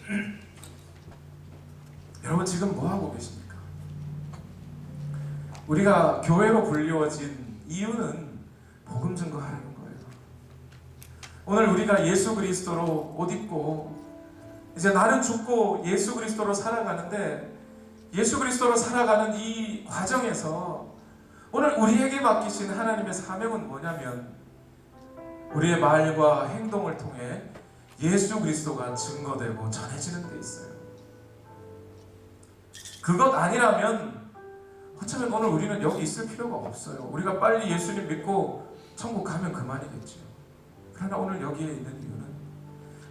지금 뭐 하고 계십니까? 우리가 교회로 불리워진 이유는 복음 증거하려는 거예요. 오늘 우리가 예수 그리스도로 옷 입고 이제 나는 죽고 예수 그리스도로 살아가는데, 예수 그리스도로 살아가는 이 과정에서 오늘 우리에게 맡기신 하나님의 사명은 뭐냐면, 우리의 말과 행동을 통해 예수 그리스도가 증거되고 전해지는 데 있어요. 그것 아니라면 어쩌면 오늘 우리는 여기 있을 필요가 없어요. 우리가 빨리 예수님 믿고 천국 가면 그만이겠죠. 그러나 오늘 여기에 있는 이유는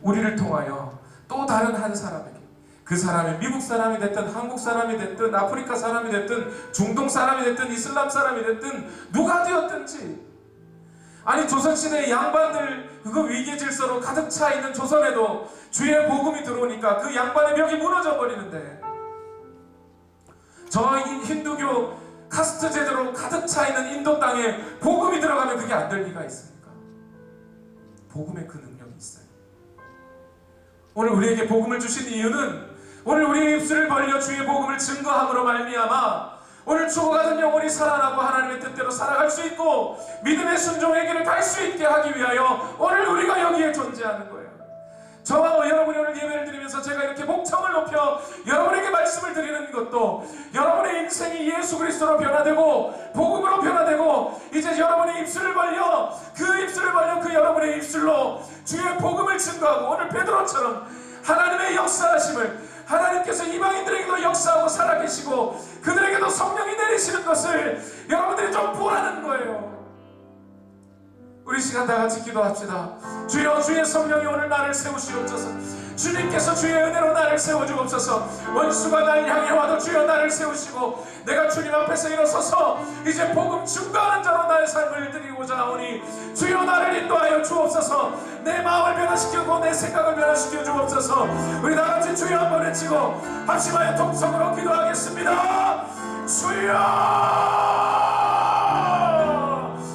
우리를 통하여 또 다른 한 사람에게, 그 사람이 미국 사람이 됐든 한국 사람이 됐든 아프리카 사람이 됐든 중동 사람이 됐든 이슬람 사람이 됐든 누가 되었든지, 아니 조선시대의 양반들 그 위계 질서로 가득 차 있는 조선에도 주의 복음이 들어오니까 그 양반의 벽이 무너져 버리는데, 저 힌두교 카스트 제도로 가득 차 있는 인도 땅에 복음이 들어가면 그게 안 될 리가 있습니까? 복음의 그 능력이 있어요. 오늘 우리에게 복음을 주신 이유는 오늘 우리의 입술을 벌려 주의 복음을 증거함으로 말미암아 오늘 죽어가는 영혼이 살아나고 하나님의 뜻대로 살아갈 수 있고 믿음의 순종의 길을 갈 수 있게 하기 위하여 오늘 우리가 여기에 존재하는 거예요. 저와 여러분이 오늘 예배를 드리면서 제가 이렇게 목청을 높여 여러분에게 말씀을 드리는 것도 여러분의 인생이 예수 그리스도로 변화되고 복음으로 변화되고 이제 여러분의 입술을 벌려 그 여러분의 입술로 주의 복음을 증거하고 오늘 베드로처럼 하나님의 역사하심을, 하나님께서 이방인들에게도 역사하고 살아계시고 그들에게도 성령이 내리시는 것을 여러분들이 좀 보라는 거예요. 우리 시간 다 같이 기도합시다. 주여, 주의 성령이 오늘 나를 세우시옵소서. 주님께서 주의 은혜로 나를 세워주옵소서. 원수가 날 향해 와도 주여 나를 세우시고 내가 주님 앞에서 일어서서 이제 복음 증거하는 자로 나의 삶을 드리고자 하오니 주여 나를 인도하여 주옵소서. 내 마음을 변화시키고 내 생각을 변화시켜 주옵소서. 우리 다같이 주여 한번 외치고 합심하여 통성으로 기도하겠습니다. 주여,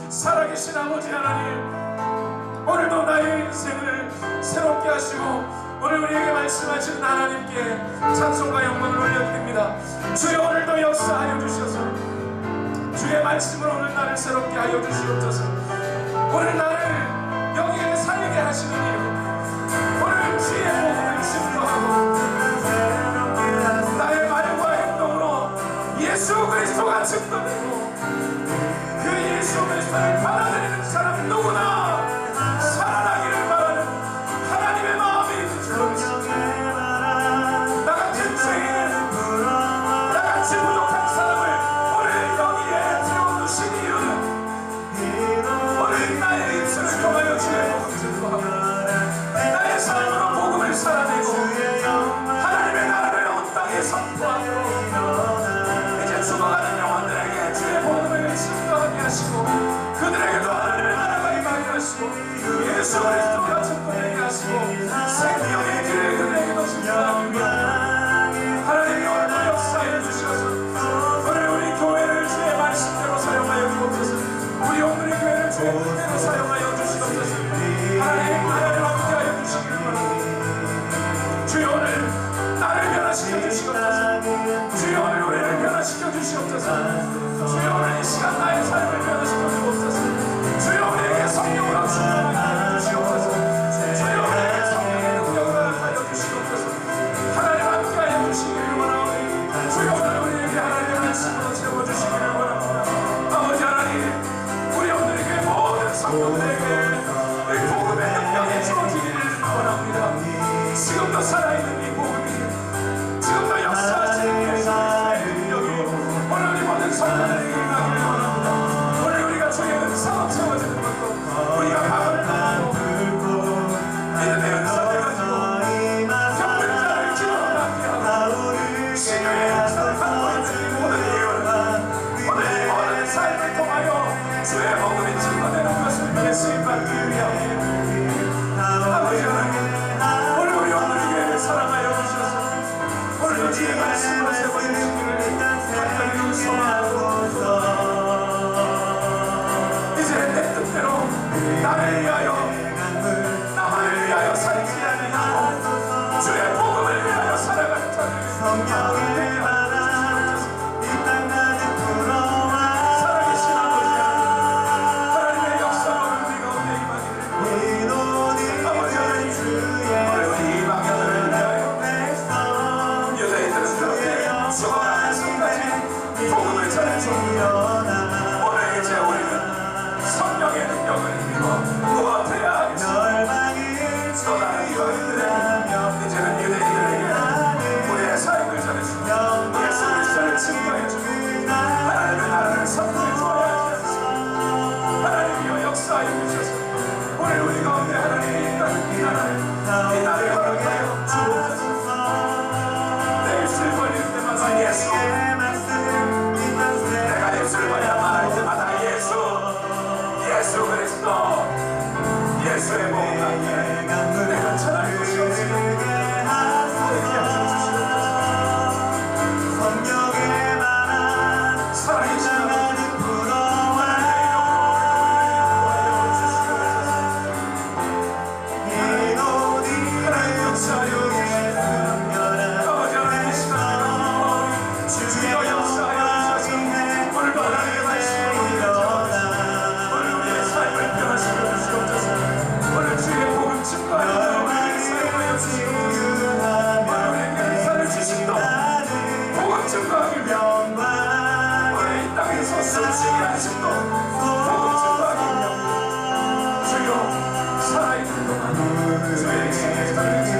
살아계신 아버지 하나님, 오늘도 나의 인생을 새롭게 하시고 오늘 우리에게 말씀하시는 하나님께 찬송과 영광을 올려드립니다. 주여, 오늘도 역사하여 주셔서 주의 말씀으로 오늘 나를 새롭게 하여 주시옵소서. 오늘 나를 여기에 살게 하시는 이유, 오늘 주의 복음을 증거하고 나의 말과 행동으로 예수 그리스도가 증거되고 그 예수 그리스도를 받아들이는 사람 누구나 살아나기를 바라는 하나님의 마음이 있는 줄 나같은 죄인을, 나같이 부족한 사람을 오늘 여기에 세워두신 이유는 오늘 나의 입술을 통하여 주의 복음을 증거하고 나의 삶으로 복음을 살아내고 하나님의 나라를 온 땅에 선포하고 이제 죽어가는 영혼들에게 주의 복음을 증거하게 하시고 그들에게도 하나님의 나라가 임하게 하시고 예수 그리스도가 증거되게 하시고 생명의 길을 그들에게도 증거하기 위하여 하나님이 오늘도 역사해 주셔서 오늘 우리 교회를 주의 말씀대로 사용하여 주옵소서. 우리 오늘의 교회를 주의 뜻대로 사용하여 주시옵소서. 하나님 함께하여 주시기를 바랍니다. 주여, 오늘 나를 변화시켜 주시옵소서. 주여, 오늘 우리를 변화시켜 주시옵소서. 주여, 오늘 이 시간 나의 삶을 변화시켜 주옵소서. 주여, 우리에게 성령으로 충만하게 하여 주시옵소서. 주여, 우리에게 성령의 능력을 하여 주시옵소서. 하나님 함께하여 주시기를 원하오니 주여, 오늘 우리에게 하나님의 말씀으로 채워주시기를 원합니다. 아버지 하나님, 우리 오늘에게 모든 성도들에게 이 복음의 능력이 주어지기를 원합니다. 지금도 살아있는 이 복음이 지금도 역사하시는 예수의 능력이 오늘 우리 모든 성도들에게 임하기를 원합니다. 오늘 우리가 주의 은사로 채워지는 것도 우리가 방언을 듣고 믿음의 은사를 가지고 경륜자를 기도로 낫게 하고 신유의 역사를 갖고 있는 이 모든 이유는 오늘 이 모든 삶을 통하여 주의 복음이 증거되는 것을 예수님받기 위하여 아버지 하나님, 오늘 우리 오늘의 사랑하여 주셔서 오늘도 주의 말씀으로 세워주시기를 간절히 소망하고 이제 내 뜻대로 나를 위하여 나만을 위하여 살지 아니하고 주의 복음을 위하여 살아가는 자들 성령의 바람 이 땅 가득 불어와 아직도 복음 증거하기 위하여 주여 살아있는 동안 주의 계시를